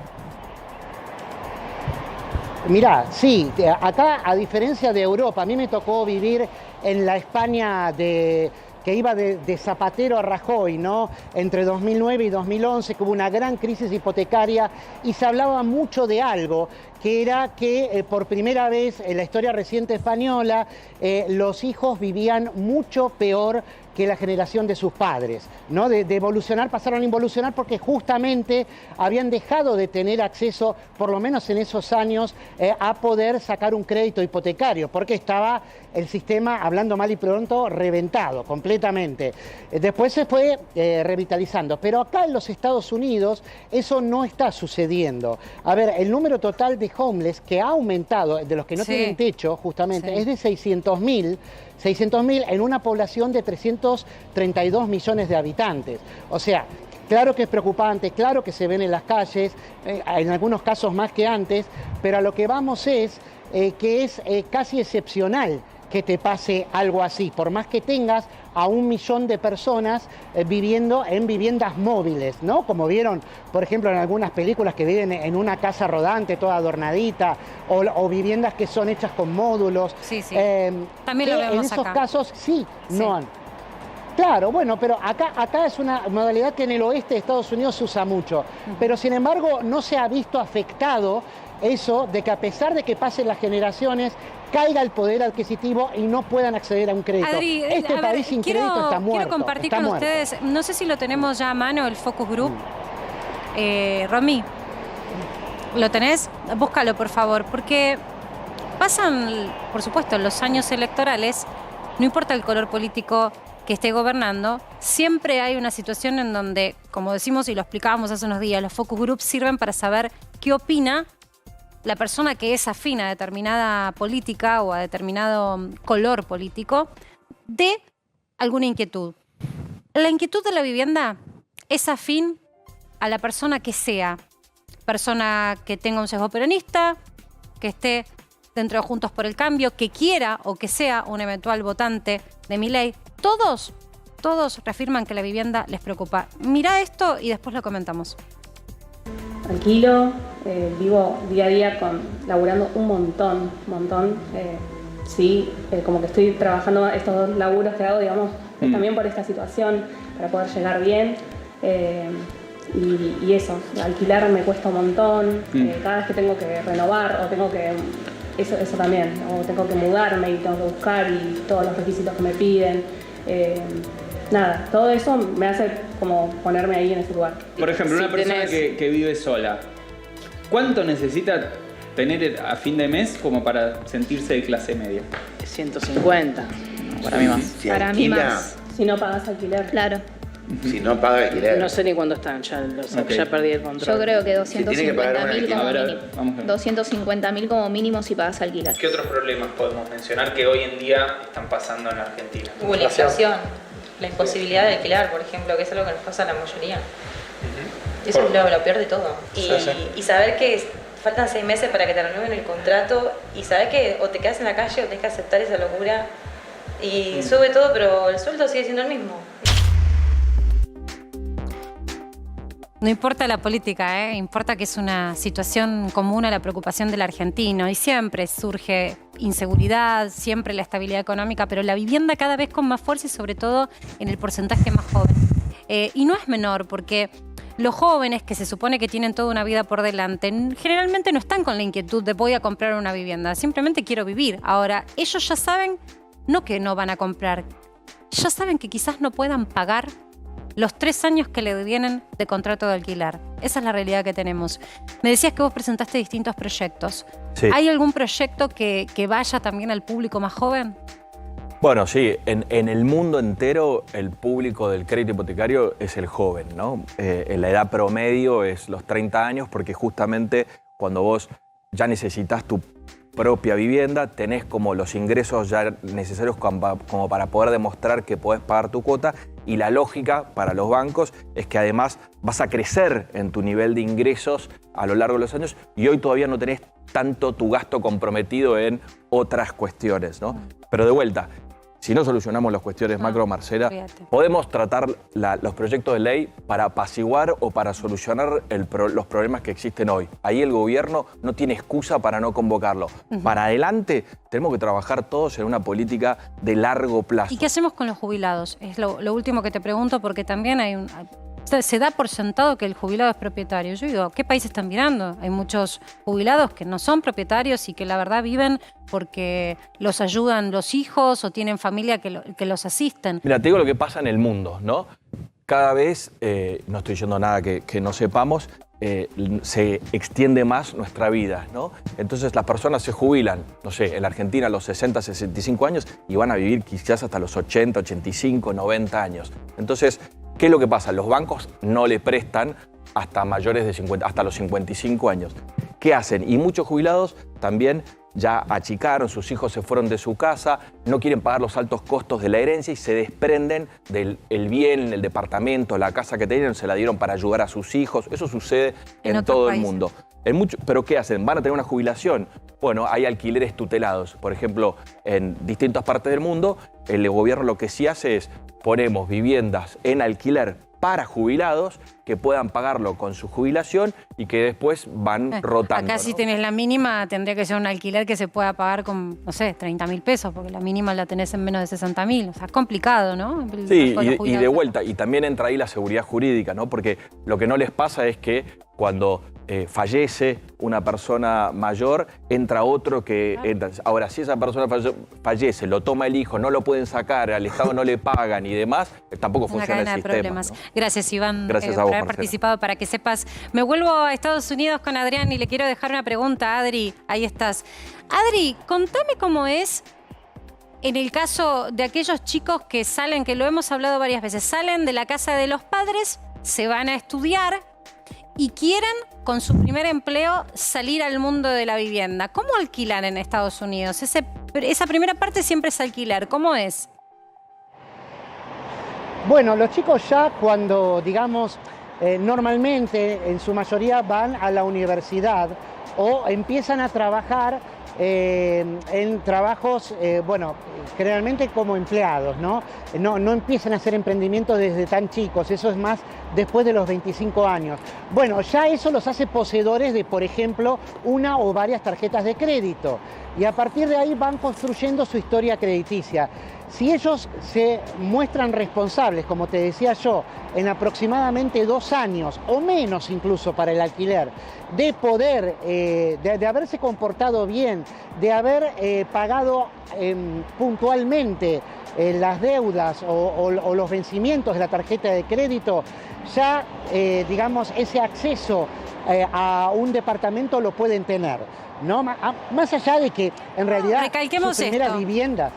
Mirá, sí, acá a diferencia de Europa, a mí me tocó vivir en la España que iba de Zapatero a Rajoy, ¿no? Entre 2009 y 2011, que hubo una gran crisis hipotecaria y se hablaba mucho de algo, que era que por primera vez en la historia reciente española los hijos vivían mucho peor que la generación de sus padres, ¿no? De evolucionar pasaron a involucionar porque justamente habían dejado de tener acceso, por lo menos en esos años, a poder sacar un crédito hipotecario, porque estaba el sistema, hablando mal y pronto, reventado completamente. Después se fue revitalizando, pero acá en los Estados Unidos eso no está sucediendo. A ver, el número total de homeless que ha aumentado, de los que no tienen techo, justamente, es de 600.000 en una población de 332 millones de habitantes. O sea, claro que es preocupante, claro que se ven en las calles, en algunos casos más que antes, pero a lo que vamos es que es casi excepcional que te pase algo así, por más que tengas a 1 millón de personas viviendo en viviendas móviles, ¿no? Como vieron, por ejemplo, en algunas películas que viven en una casa rodante, toda adornadita, o viviendas que son hechas con módulos. Sí, sí. También lo vemos en esos acá. casos no han. Claro, bueno, pero acá es una modalidad que en el oeste de Estados Unidos se usa mucho, pero sin embargo no se ha visto afectado eso de que a pesar de que pasen las generaciones, caiga el poder adquisitivo y no puedan acceder a un crédito. Adri, este país sin crédito está muerto. Quiero compartir está con muerto. ustedes, no sé si lo tenemos ya a mano, el Focus Group. Romy, ¿lo tenés? Búscalo, por favor, porque pasan, por supuesto, los años electorales, no importa el color político que esté gobernando, siempre hay una situación en donde, como decimos y lo explicábamos hace unos días, los Focus Groups sirven para saber qué opina la persona que es afín a determinada política o a determinado color político de alguna inquietud. La inquietud de la vivienda es afín a la persona que sea. Persona que tenga un sesgo peronista, que esté dentro de Juntos por el Cambio, que quiera o que sea un eventual votante de Milei. Todos reafirman que la vivienda les preocupa. Mirá esto y después lo comentamos. Tranquilo, vivo día a día laburando un montón. Como que estoy trabajando estos 2 laburos que hago, digamos, también por esta situación, para poder llegar bien. Y eso, alquilar me cuesta un montón, cada vez que tengo que renovar o tengo que... Eso también, o tengo que mudarme y tengo que buscar y todos los requisitos que me piden. Nada, todo eso me hace como ponerme ahí en ese lugar. Por ejemplo, una persona que vive sola, ¿cuánto necesita tener a fin de mes como para sentirse de clase media? 150, para mí más. Para mí más. Si no pagas alquiler. Claro. Si no paga alquiler. No sé ni cuándo están, ya perdí el control. Yo creo que 250.000 250.000 como mínimo si pagas alquiler. ¿Qué otros problemas podemos mencionar que hoy en día están pasando en Argentina? La inflación, la imposibilidad de alquilar, por ejemplo, que es algo que nos pasa a la mayoría. Eso es lo peor de todo. Y saber que faltan 6 meses para que te renueven el contrato y saber que o te quedas en la calle o tenés que aceptar esa locura y sube todo, pero el sueldo sigue siendo el mismo. No importa la política, importa que es una situación común a la preocupación del argentino y siempre surge inseguridad, siempre la estabilidad económica, pero la vivienda cada vez con más fuerza y sobre todo en el porcentaje más joven. Y no es menor porque los jóvenes que se supone que tienen toda una vida por delante generalmente no están con la inquietud de voy a comprar una vivienda, simplemente quiero vivir. Ahora, ellos ya saben, no que no van a comprar, ya saben que quizás no puedan pagar los 3 años que le vienen de contrato de alquiler. Esa es la realidad que tenemos. Me decías que vos presentaste distintos proyectos. Sí. ¿Hay algún proyecto que vaya también al público más joven? Bueno, sí, en el mundo entero el público del crédito hipotecario es el joven, ¿no? La edad promedio es los 30 años porque justamente cuando vos ya necesitas tu propia vivienda, tenés como los ingresos ya necesarios como para poder demostrar que podés pagar tu cuota y la lógica para los bancos es que además vas a crecer en tu nivel de ingresos a lo largo de los años y hoy todavía no tenés tanto tu gasto comprometido en otras cuestiones, ¿no? Pero de vuelta, si no solucionamos las cuestiones macro, Marcela, podemos tratar los proyectos de ley para apaciguar o para solucionar los problemas que existen hoy. Ahí el gobierno no tiene excusa para no convocarlo. Para adelante tenemos que trabajar todos en una política de largo plazo. ¿Y qué hacemos con los jubilados? Es lo último que te pregunto porque también se da por sentado que el jubilado es propietario. Yo digo, ¿qué país están mirando? Hay muchos jubilados que no son propietarios y que la verdad viven porque los ayudan los hijos o tienen familia que los asisten. Mira, te digo lo que pasa en el mundo, ¿no? Cada vez, no estoy diciendo nada que no sepamos, se extiende más nuestra vida, ¿no? Entonces las personas se jubilan, no sé, en la Argentina a los 60, 65 años y van a vivir quizás hasta los 80, 85, 90 años. Entonces, ¿qué es lo que pasa? Los bancos no le prestan hasta mayores de 50, hasta los 55 años. ¿Qué hacen? Y muchos jubilados también ya achicaron, sus hijos se fueron de su casa, no quieren pagar los altos costos de la herencia y se desprenden del bien, el departamento, la casa que tenían, se la dieron para ayudar a sus hijos. Eso sucede en todo el mundo. ¿Pero qué hacen? ¿Van a tener una jubilación? Bueno, hay alquileres tutelados. Por ejemplo, en distintas partes del mundo, el gobierno lo que sí hace es ponemos viviendas en alquiler para jubilados que puedan pagarlo con su jubilación y que después van rotando. Acá si tenés la mínima tendría que ser un alquiler que se pueda pagar con, no sé, 30.000 pesos, porque la mínima la tenés en menos de 60.000. O sea, es complicado, ¿no? Sí, y de vuelta, y también entra ahí la seguridad jurídica, ¿no? Porque lo que no les pasa es que cuando fallece una persona mayor, entra otro que entra. Ahora, si esa persona fallece, lo toma el hijo, no lo pueden sacar, al Estado no le pagan y demás, tampoco funciona el sistema, ¿no? Gracias, Iván, Gracias a vos, por haber Marcela. participado. Para que sepas, me vuelvo a Estados Unidos con Adrián y le quiero dejar una pregunta. Adri, ahí estás. Adri, contame cómo es en el caso de aquellos chicos que salen, que lo hemos hablado varias veces, salen de la casa de los padres, se van a estudiar y quieren, con su primer empleo, salir al mundo de la vivienda. ¿Cómo alquilan en Estados Unidos? Esa primera parte siempre es alquilar. ¿Cómo es? Bueno, los chicos ya cuando, digamos, normalmente en su mayoría van a la universidad o empiezan a trabajar en trabajos, bueno, generalmente como empleados, ¿no? No empiezan a hacer emprendimientos desde tan chicos, eso es más después de los 25 años. Bueno, ya eso los hace poseedores de, por ejemplo, una o varias tarjetas de crédito y a partir de ahí van construyendo su historia crediticia. Si ellos se muestran responsables, como te decía yo, en aproximadamente 2 años o menos incluso para el alquiler, de poder, de haberse comportado bien, de haber pagado puntualmente las deudas o los vencimientos de la tarjeta de crédito, ya, digamos, ese acceso a un departamento lo pueden tener, ¿no? Más allá de que en realidad su primera vivienda...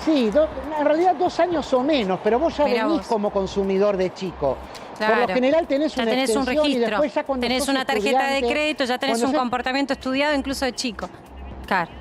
Sí, en realidad 2 años o menos, pero vos ya venís como consumidor de chico. Claro. Por lo general tenés ya una tenés un extensión registro, y después ya cuando tenés sos una tarjeta de estudiante, crédito, ya tenés un cuando comportamiento estudiado incluso de chico. Claro.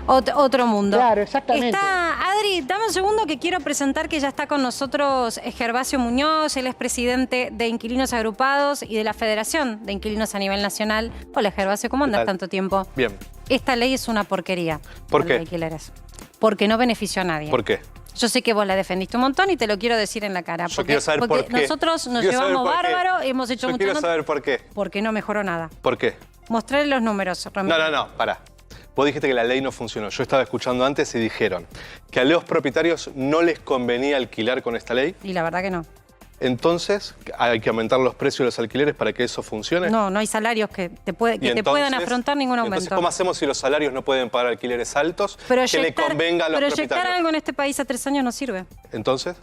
Otro mundo. Claro, exactamente. Adri, dame un segundo que quiero presentar que ya está con nosotros Gervasio Muñoz. Él es presidente de Inquilinos Agrupados y de la Federación de Inquilinos a nivel nacional. Hola, Gervasio, ¿cómo andas tanto tiempo? Bien. esta ley es una porquería. ¿Por con qué? los alquileres. Porque no benefició a nadie. ¿Por qué? Yo sé que vos la defendiste un montón y te lo quiero decir en la cara. Yo quiero saber porque por qué. nosotros nos Quiero saber llevamos por qué. bárbaro, hemos hecho Yo mucho. quiero saber por qué. Porque no mejoró nada. ¿Por qué? Mostrarle los números, Ramiro. No, pará. Vos dijiste que la ley no funcionó. Yo estaba escuchando antes y dijeron que a los propietarios no les convenía alquilar con esta ley. Y la verdad que no. Entonces, ¿hay que aumentar los precios de los alquileres para que eso funcione? No hay salarios que te puedan afrontar ningún aumento. Entonces, ¿cómo hacemos si los salarios no pueden pagar alquileres altos? Que le convenga a los proyectar propietarios. algo en este país a 3 años no sirve. Entonces,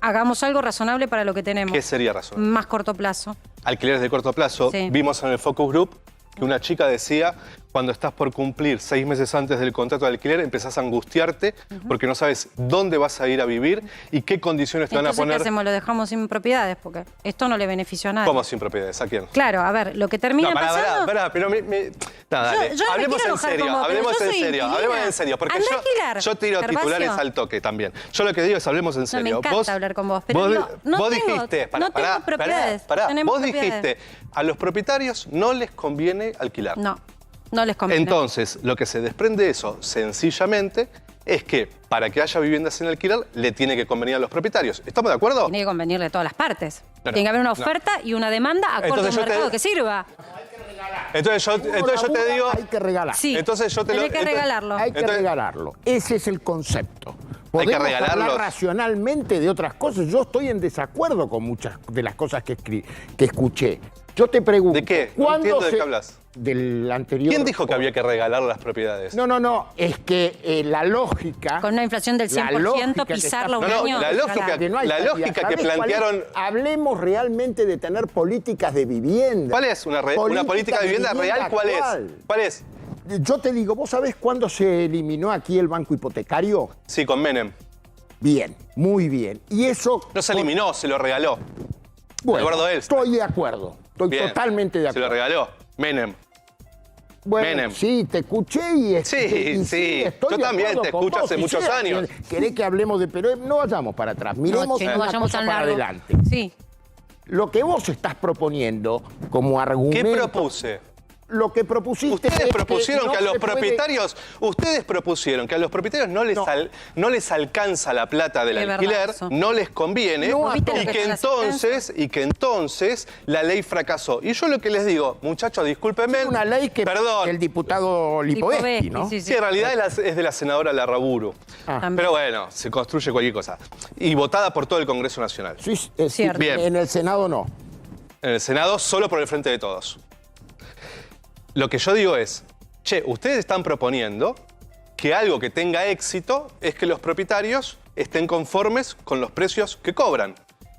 Hagamos algo razonable para lo que tenemos. ¿qué sería razonable? Más corto plazo. Alquileres de corto plazo. Sí. Vimos en el Focus Group que una chica decía, cuando estás por cumplir 6 meses antes del contrato de alquiler, empezás a angustiarte porque no sabes dónde vas a ir a vivir y qué condiciones te van a Entonces, poner. ¿qué hacemos? Lo dejamos sin propiedades porque esto no le benefició a nadie. ¿Cómo sin propiedades? ¿A quién? Claro, a ver, lo que termina pasando... Pará, pero nada, dale. Yo no me Hablemos quiero en enojar serio, con vos, pero hablemos yo en soy serio, inquilina. hablemos en serio. Porque Andá a alquilar, yo tiro Gervasio. titulares al toque también. Yo lo que digo es hablemos en No, serio. me encanta hablar con vos, pero vos dijiste, no tengo propiedades. Tenemos vos dijiste, a los propietarios no les conviene alquilar. No les conviene. Entonces, lo que se desprende de eso, sencillamente, es que para que haya viviendas en alquiler, le tiene que convenir a los propietarios. ¿Estamos de acuerdo? Tiene que convenirle a todas las partes. No, Tiene que haber una no. oferta y una demanda acorde a un mercado que sirva. Entonces yo te digo... Hay que regalar. Sí, entonces yo te tenés que regalarlo. Hay que regalarlo. Ese es el concepto. Hay que Podemos regalarlos. hablar racionalmente de otras cosas. Yo estoy en desacuerdo con muchas de las cosas que escuché. Yo te pregunto... ¿De qué? No ¿cuándo entiendo de qué hablas. Del anterior... ¿Quién dijo que había que regalar las propiedades? No. Es que la lógica... Con una inflación del 100%, pisarla un año... La lógica que plantearon... Hablemos realmente de tener políticas de vivienda. ¿Cuál es una política de vivienda real? ¿Cuál es? ¿Cuál es? Yo te digo, ¿vos sabés cuándo se eliminó aquí el banco hipotecario? Sí, con Menem. Bien, muy bien. Y eso... No se eliminó, se lo regaló. Bueno, Eduardo Elst. estoy de acuerdo. Estoy Bien. totalmente de Se acuerdo. lo regaló Menem. Bueno, Menem. sí, te escuché y... Sí. estoy Yo de también acuerdo te con escucho vos. hace muchos años. Querés que hablemos de... Pero no vayamos para atrás. Miremos che, no una vayamos cosa tan para largo. adelante. Sí. Lo que vos estás proponiendo como argumento... ¿Qué propuse? Lo que propusiste... Ustedes es propusieron no que a los se puede- propietarios, no les alcanza la plata del Es verdad alquiler, eso. no les conviene, No a y todos. que entonces la ley fracasó. Y yo lo que les digo, muchachos, discúlpenme. Una ley que perdón. el diputado Lipovetsky, ¿no? sí. Sí, en realidad es de la senadora Larraburu. Pero bueno, se construye cualquier cosa. Y votada por todo el Congreso Nacional. Sí, Cierto. Bien. En el Senado no. En el Senado solo por el Frente de Todos. Lo que yo digo es, ustedes están proponiendo que algo que tenga éxito es que los propietarios estén conformes con los precios que cobran.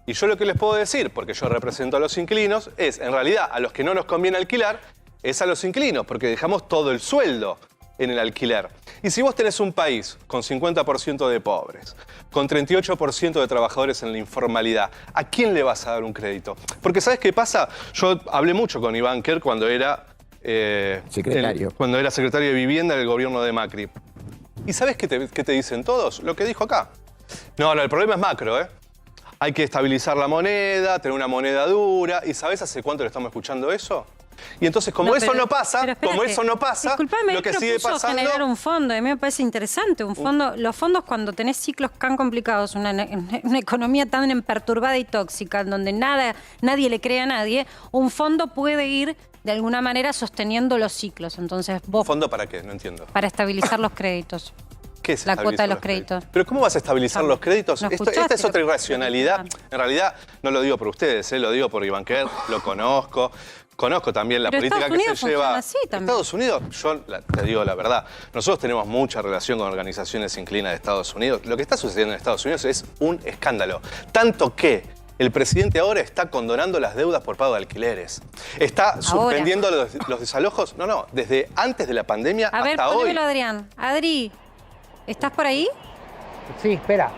Y yo lo que les puedo decir, porque yo represento a los inquilinos, es, en realidad, a los que no nos conviene alquilar, es a los inquilinos, porque dejamos todo el sueldo en el alquiler. Y si vos tenés un país con 50% de pobres, con 38% de trabajadores en la informalidad, ¿a quién le vas a dar un crédito? Porque ¿sabés qué pasa? Yo hablé mucho con Iván Kerr cuando era... secretario. Cuando era secretario de Vivienda del gobierno de Macri. ¿Y sabés qué te dicen todos? Lo que dijo acá. No, el problema es macro, ¿eh? Hay que estabilizar la moneda, tener una moneda dura. ¿Y sabés hace cuánto le estamos escuchando eso? Y entonces, como eso no pasa, Disculpame, lo que sigue pasando... generar un fondo, y a mí me parece interesante. Un fondo, los fondos, cuando tenés ciclos tan complicados, una economía tan perturbada y tóxica, en donde nadie le cree a nadie, un fondo puede ir de alguna manera sosteniendo los ciclos. Entonces, vos... ¿Fondo para qué? No entiendo. Para estabilizar los créditos. ¿Qué es la cuota de los estabilizar créditos? ¿Pero cómo vas a estabilizar los créditos? ¿No Esta escuchaste es otra lo que- irracionalidad. En realidad, no lo digo por ustedes, lo digo por Iván Kerr, lo conozco. Conozco también la Pero política Estados que Unidos se lleva. funciona así también. Estados Unidos, te digo la verdad, nosotros tenemos mucha relación con organizaciones inquilinas de Estados Unidos. Lo que está sucediendo en Estados Unidos es un escándalo. Tanto que el presidente ahora está condonando las deudas por pago de alquileres. Está suspendiendo los desalojos. No, desde antes de la pandemia A ver, hasta hoy. ponémelo, Adrián. Adri, ¿estás por ahí? Sí, espera.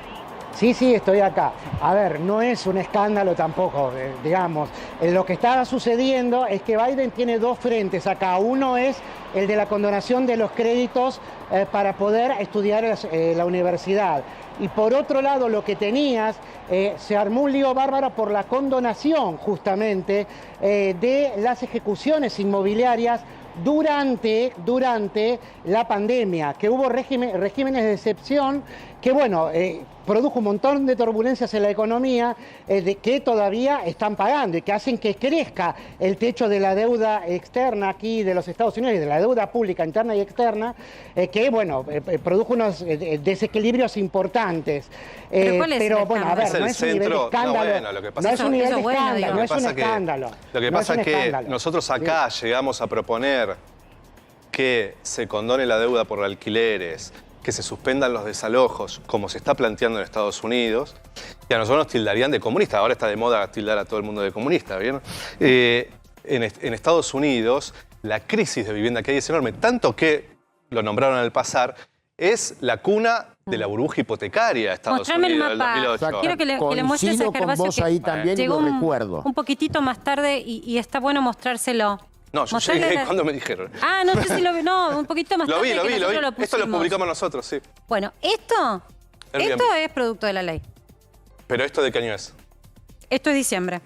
Sí, estoy acá. A ver, no es un escándalo tampoco, digamos. Lo que está sucediendo es que Biden tiene dos frentes acá. Uno es el de la condonación de los créditos para poder estudiar la universidad. Y por otro lado, lo que tenías, se armó un lío bárbaro por la condonación, justamente, de las ejecuciones inmobiliarias durante la pandemia, que hubo regímenes de excepción que, bueno, produjo un montón de turbulencias en la economía que todavía están pagando y que hacen que crezca el techo de la deuda externa aquí de los Estados Unidos y de la deuda pública interna y externa, que, bueno, produjo unos desequilibrios importantes. ¿Pero cuál es pero bueno, a ver, no es un nivel de escándalo. No es un nivel de escándalo, no es un escándalo. Lo que pasa es que nosotros acá llegamos a proponer que se condone la deuda por alquileres, que se suspendan los desalojos, como se está planteando en Estados Unidos, y a nosotros nos tildarían de comunistas. Ahora está de moda tildar a todo el mundo de comunista, ¿bien? En Estados Unidos, la crisis de vivienda que hay es enorme, tanto que, lo nombraron al pasar, es la cuna de la burbuja hipotecaria de Estados Mostrame Unidos el mapa. del 2008. Quiero que le muestres a Gervasio que ahí también llegó y lo recuerdo. un poquitito más tarde y está bueno mostrárselo. No, yo llegué cuando me dijeron. Ah, no sé si lo vi. No, un poquito más Lo tarde. vi. Lo Esto lo publicamos nosotros, sí. Bueno, esto es producto de la ley. ¿Pero esto de qué año es? Esto es diciembre.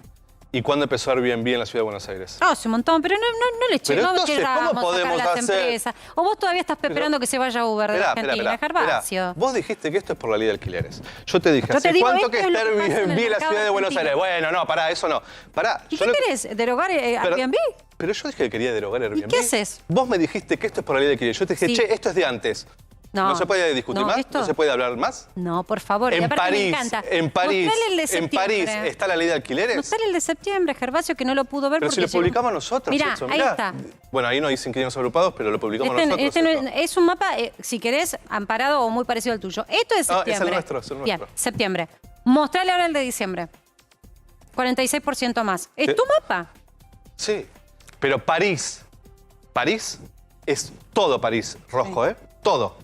¿Y cuándo empezó Airbnb en la Ciudad de Buenos Aires? Hace un montón, pero no le Pero no entonces, queramos ¿cómo podemos sacar las hacer? empresas. O vos todavía estás esperando que se vaya Uber de Argentina, Gervasio. Vos dijiste que esto es por la ley de alquileres. Yo te dije, Yo te ¿hace digo, cuánto esto que es lo está que pasa en el Airbnb en la mercado Ciudad de Buenos argentino. Aires? Bueno, no, pará, eso no. Pará. ¿Y qué querés? ¿Derogar Airbnb? Pero yo dije que quería derogar Airbnb. ¿Y qué haces? Vos me dijiste que esto es por la ley de alquileres. Yo te dije, Sí. che, esto es de antes. ¿No se puede discutir más? ¿No se puede hablar más? No, por favor. Y En aparte París, me encanta. en París, Mostrale el de en París septiembre. está la ley de alquileres. Mostrale el de septiembre, Gervasio, que no lo pudo ver Pero si porque lo publicamos nosotros. Mirá, eso, ahí está. Bueno, ahí no dicen inquilinos agrupados, pero lo publicamos nosotros. Este no es un mapa, si querés, amparado o muy parecido al tuyo. Esto es septiembre. Es el nuestro, es el nuestro. Bien, septiembre. Mostrale ahora el de diciembre. 46% más. ¿Es tu mapa? Sí, pero París es todo París rojo, ¿eh? Todo.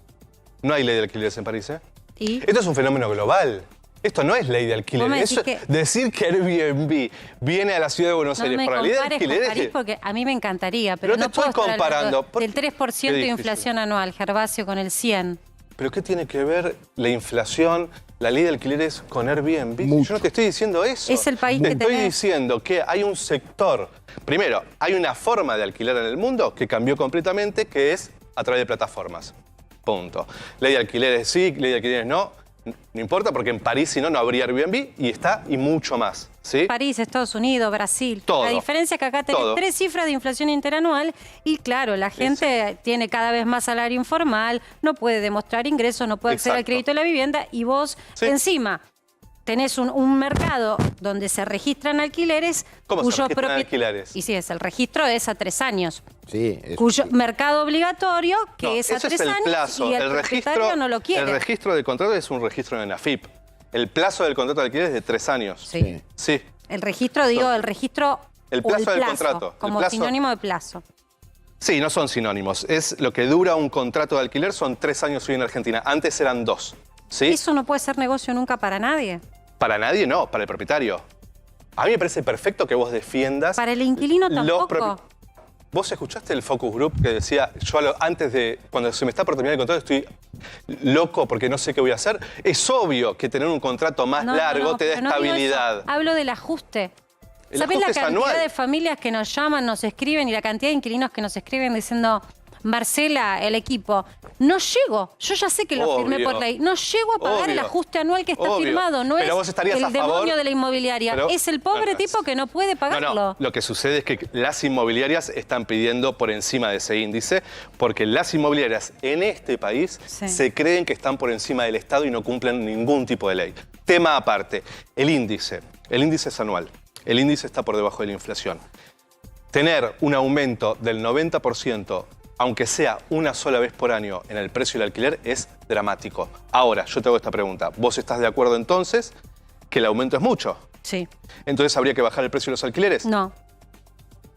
No hay ley de alquileres en París, ¿eh? ¿Y? Esto es un fenómeno global. Esto no es ley de Vos me alquileres. decís que- Decir que Airbnb viene a la ciudad de Buenos No Aires me por la ley de compares con alquileres. París porque a mí me encantaría, pero Pero no te puedo estoy estar hablando comparando. del 3% Qué de difícil. inflación anual, Gervasio, con el 100. ¿Pero qué tiene que ver la inflación, la ley de alquileres con Airbnb? Yo no te estoy diciendo eso. Es el país te que estoy tenés. diciendo que hay un sector. Primero, hay una forma de alquilar en el mundo que cambió completamente, que es a través de plataformas. Punto. Ley de alquileres sí, ley de alquileres no. No importa, porque en París, si no, no habría Airbnb y está y mucho más. ¿Sí? París, Estados Unidos, Brasil. Todo. La diferencia es que acá tenés Todo. 3 cifras de inflación interanual y claro, la gente tiene cada vez más salario informal, no puede demostrar ingresos, no puede acceder al Exacto. crédito de la vivienda y vos encima tenés un mercado donde se registran alquileres ¿Cómo se cuyos registran propi- alquileres? Y sí, el registro es a 3 años. Sí, Cuyo mercado obligatorio, que No, es a ese 3 es el años plazo. y el propietario no lo quiere. El registro del contrato es un registro en AFIP. El plazo del contrato de alquiler es de 3 años. Sí. Sí. El registro, digo, el registro El o plazo del contrato. El como plazo- sinónimo de plazo. Sí, no son sinónimos. Es lo que dura un contrato de alquiler, son 3 años hoy en Argentina. Antes eran 2. ¿Sí? Eso no puede ser negocio nunca para nadie. Para nadie no, para el propietario. A mí me parece perfecto que vos defiendas. Para el inquilino Lo tampoco. ¿Vos escuchaste el focus group que decía, antes de, cuando se me está por terminar el contrato, estoy loco porque no sé qué voy a hacer? Es obvio que tener un contrato más No, largo no, te da pero no digo estabilidad. eso. Hablo del ajuste. El ¿Sabés ajuste la es cantidad anual. de familias que nos llaman, nos escriben y la cantidad de inquilinos que nos escriben diciendo, Marcela, el equipo, no llego, yo ya sé que lo firmé Obvio. por ley, no llego a pagar el Obvio. ajuste anual que está Obvio. firmado, no Pero es vos estarías el a favor- demonio de la inmobiliaria, Pero- es el pobre No, tipo que no puede pagarlo. No, lo que sucede es que las inmobiliarias están pidiendo por encima de ese índice porque las inmobiliarias en este país se creen que están por encima del Estado y no cumplen ningún tipo de ley. Tema aparte, el índice es anual, el índice está por debajo de la inflación. Tener un aumento del 90%, aunque sea una sola vez por año en el precio del alquiler, es dramático. Ahora, yo te hago esta pregunta, ¿vos estás de acuerdo entonces que el aumento es mucho? Sí. Entonces, ¿habría que bajar el precio de los alquileres? No,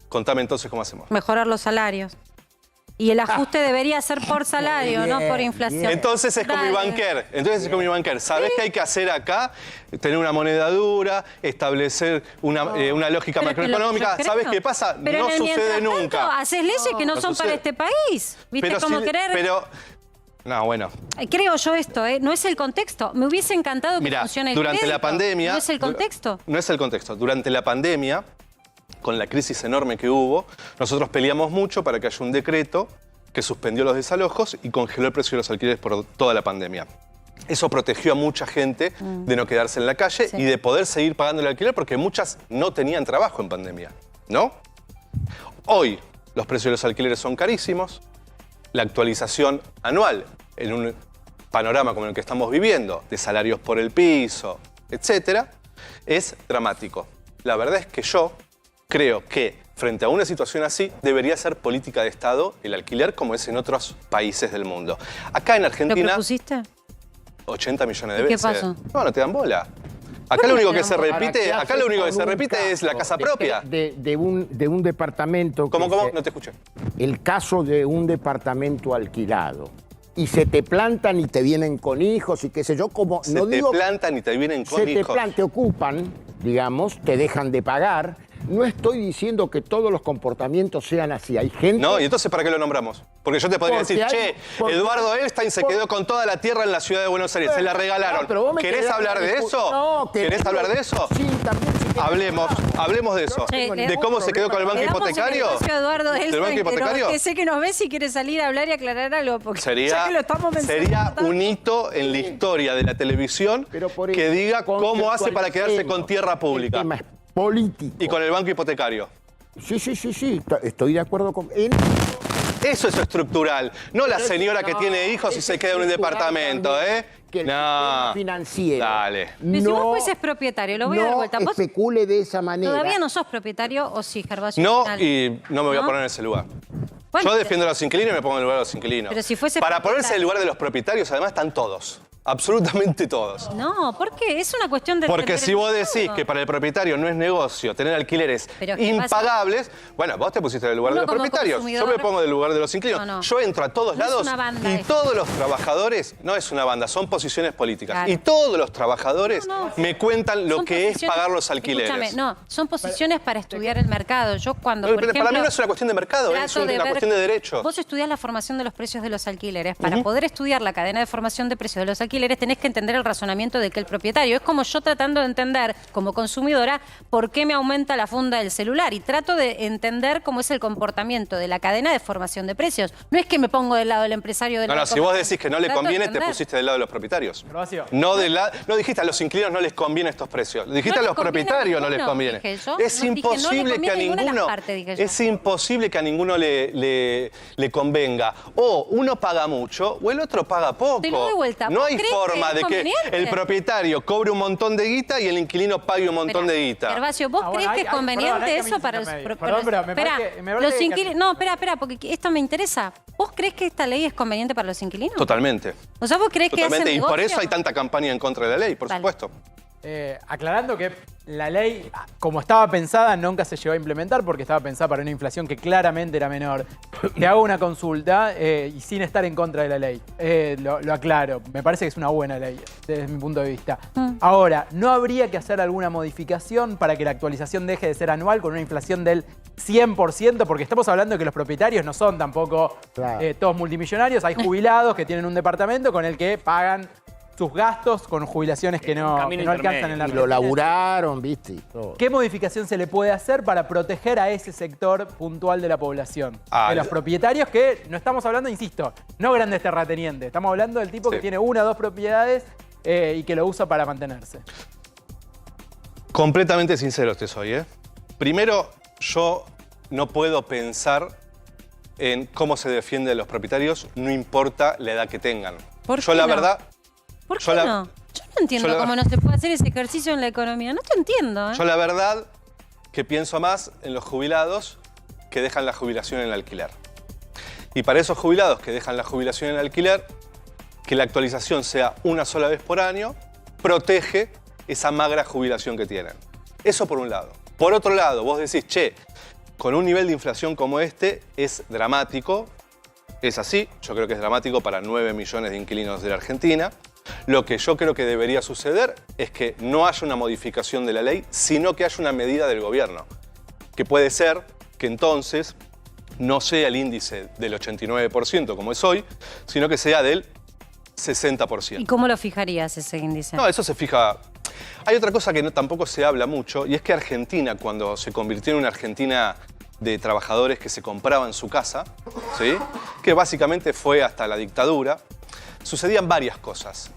Contame entonces cómo hacemos. mejorar los salarios. Y el ajuste debería ser por salario, no por inflación. Entonces es como Dale. Ibanker. Entonces es como Ibanker. ¿Sabés qué hay que hacer acá? Tener una moneda dura, establecer una lógica Pero que macroeconómica. yo ¿Sabés creo. qué pasa? Pero No en el sucede mientras nunca. tanto, haces leyes que no son sucede. para este país. ¿Viste? Pero Como si- querer... pero- no, bueno. Creo yo esto, no es el contexto. Me hubiese encantado que Mirá, funcione el durante crédito. la pandemia... No es el contexto. No es el contexto. Durante la pandemia, con la crisis enorme que hubo, nosotros peleamos mucho para que haya un decreto que suspendió los desalojos y congeló el precio de los alquileres por toda la pandemia. Eso protegió a mucha gente de no quedarse en la calle y de poder seguir pagando el alquiler porque muchas no tenían trabajo en pandemia, ¿no? Hoy los precios de los alquileres son carísimos, la actualización anual en un panorama como el que estamos viviendo, de salarios por el piso, etcétera, es dramático. La verdad es que yo creo que frente a una situación así debería ser política de Estado el alquiler como es en otros países del mundo. Acá en Argentina... ¿Lo propusiste? 80 millones de ¿Y qué veces. pasó? No te dan bola. Acá lo único que se repite, es la casa propia. De un departamento... ¿Cómo? No te escuché. El caso de un departamento alquilado. Y se te plantan y te vienen con hijos y qué sé yo, como... Se te plantan y te vienen con hijos. Te ocupan, digamos, te dejan de pagar. No estoy diciendo que todos los comportamientos sean así. Hay gente... No, y entonces ¿para qué lo nombramos? Porque yo te podría decir, Eduardo Elstein se quedó con toda la tierra en la ciudad de Buenos Aires, se la regalaron. ¿Querés hablar de eso? No, ¿Querés hablar de eso? Sí, también. Hablemos de eso. ¿De cómo se quedó con el banco hipotecario? Eduardo Elstein, ¿Del banco hipotecario? que sé que nos ves y quiere salir a hablar y aclarar algo. Porque sería un hito en la historia de la televisión que diga cómo hace para quedarse con tierra pública. El tema es político. Y con el banco hipotecario. Sí, estoy de acuerdo con... Eso es estructural. No la señora que tiene hijos y se queda en un departamento, ¿eh? Que el sistema financiero. Dale. Pero si vos fueses propietario, lo voy a dar vuelta. ¿Vos especule de esa manera. ¿Todavía no sos propietario o sí, Gervasio? No, y no me voy a poner en ese lugar. Bueno, yo defiendo a los inquilinos y me pongo en el lugar de los inquilinos. Pero si fuese para ponerse en el lugar de los propietarios, además, están todos. Absolutamente todos. No, ¿por qué? Es una cuestión de... Porque si vos decís que para el propietario no es negocio tener alquileres impagables, bueno, vos te pusiste en el lugar de los propietarios. Yo me pongo en el lugar de los inquilinos. No. Yo entro a todos lados y todos los trabajadores, no es una banda, son posiciones políticas. Claro. Y todos los trabajadores me cuentan lo que es pagar los alquileres. Escúchame, no, son posiciones para estudiar el mercado. Yo cuando, por ejemplo, para mí no es una cuestión de mercado, es una cuestión de derecho. Vos estudiás la formación de los precios de los alquileres. Para poder estudiar la cadena de formación de precios de los alquileres tenés que entender el razonamiento de que el propietario, es como yo tratando de entender como consumidora por qué me aumenta la funda del celular y trato de entender cómo es el comportamiento de la cadena de formación de precios. No es que me pongo del lado del empresario. No, si vos decís que no le conviene, te pusiste del lado de los propietarios. No dijiste a los inquilinos no les conviene estos precios. Dijiste a los propietarios no les conviene. Es imposible que a ninguno, le convenga. O uno paga mucho o el otro paga poco. Te lo doy vuelta. No hay forma de que el propietario cobre un montón de guita y el inquilino pague un montón de guita. Gervasio, ¿vos crees que es conveniente eso para los... los inquilinos? No, espera, porque esto me interesa. ¿Vos crees que esta ley es conveniente para los inquilinos? Totalmente. O sea, ¿vos crees que es y por eso hay tanta campaña en contra de la ley, por supuesto. Aclarando que la ley, como estaba pensada, nunca se llegó a implementar porque estaba pensada para una inflación que claramente era menor. Te hago una consulta y sin estar en contra de la ley. Lo aclaro, me parece que es una buena ley desde mi punto de vista. Ahora, ¿no habría que hacer alguna modificación para que la actualización deje de ser anual con una inflación del 100%? Porque estamos hablando de que los propietarios no son tampoco todos multimillonarios. Hay jubilados que tienen un departamento con el que pagan sus gastos con jubilaciones que no alcanzan en la Argentina. Y lo laburaron, ¿viste? ¿Qué modificación se le puede hacer para proteger a ese sector puntual de la población? De los propietarios que, no estamos hablando, insisto, no grandes terratenientes. Estamos hablando del tipo que tiene una o dos propiedades y que lo usa para mantenerse. Completamente sincero te soy, ¿eh? Primero, yo no puedo pensar en cómo se defienden los propietarios, no importa la edad que tengan. Yo la verdad... ¿Por qué no? Yo no entiendo cómo no se puede hacer ese ejercicio en la economía. No te entiendo. Yo la verdad que pienso más en los jubilados que dejan la jubilación en el alquiler. Y para esos jubilados que dejan la jubilación en el alquiler, que la actualización sea una sola vez por año, protege esa magra jubilación que tienen. Eso por un lado. Por otro lado, vos decís, che, con un nivel de inflación como este es dramático. Es así, yo creo que es dramático para 9 millones de inquilinos de la Argentina. Lo que yo creo que debería suceder es que no haya una modificación de la ley, sino que haya una medida del gobierno. Que puede ser que entonces no sea el índice del 89% como es hoy, sino que sea del 60%. ¿Y cómo lo fijarías ese índice? No, eso se fija... Hay otra cosa que tampoco se habla mucho, y es que Argentina, cuando se convirtió en una Argentina de trabajadores que se compraban su casa, ¿sí? Que básicamente fue hasta la dictadura, sucedían varias cosas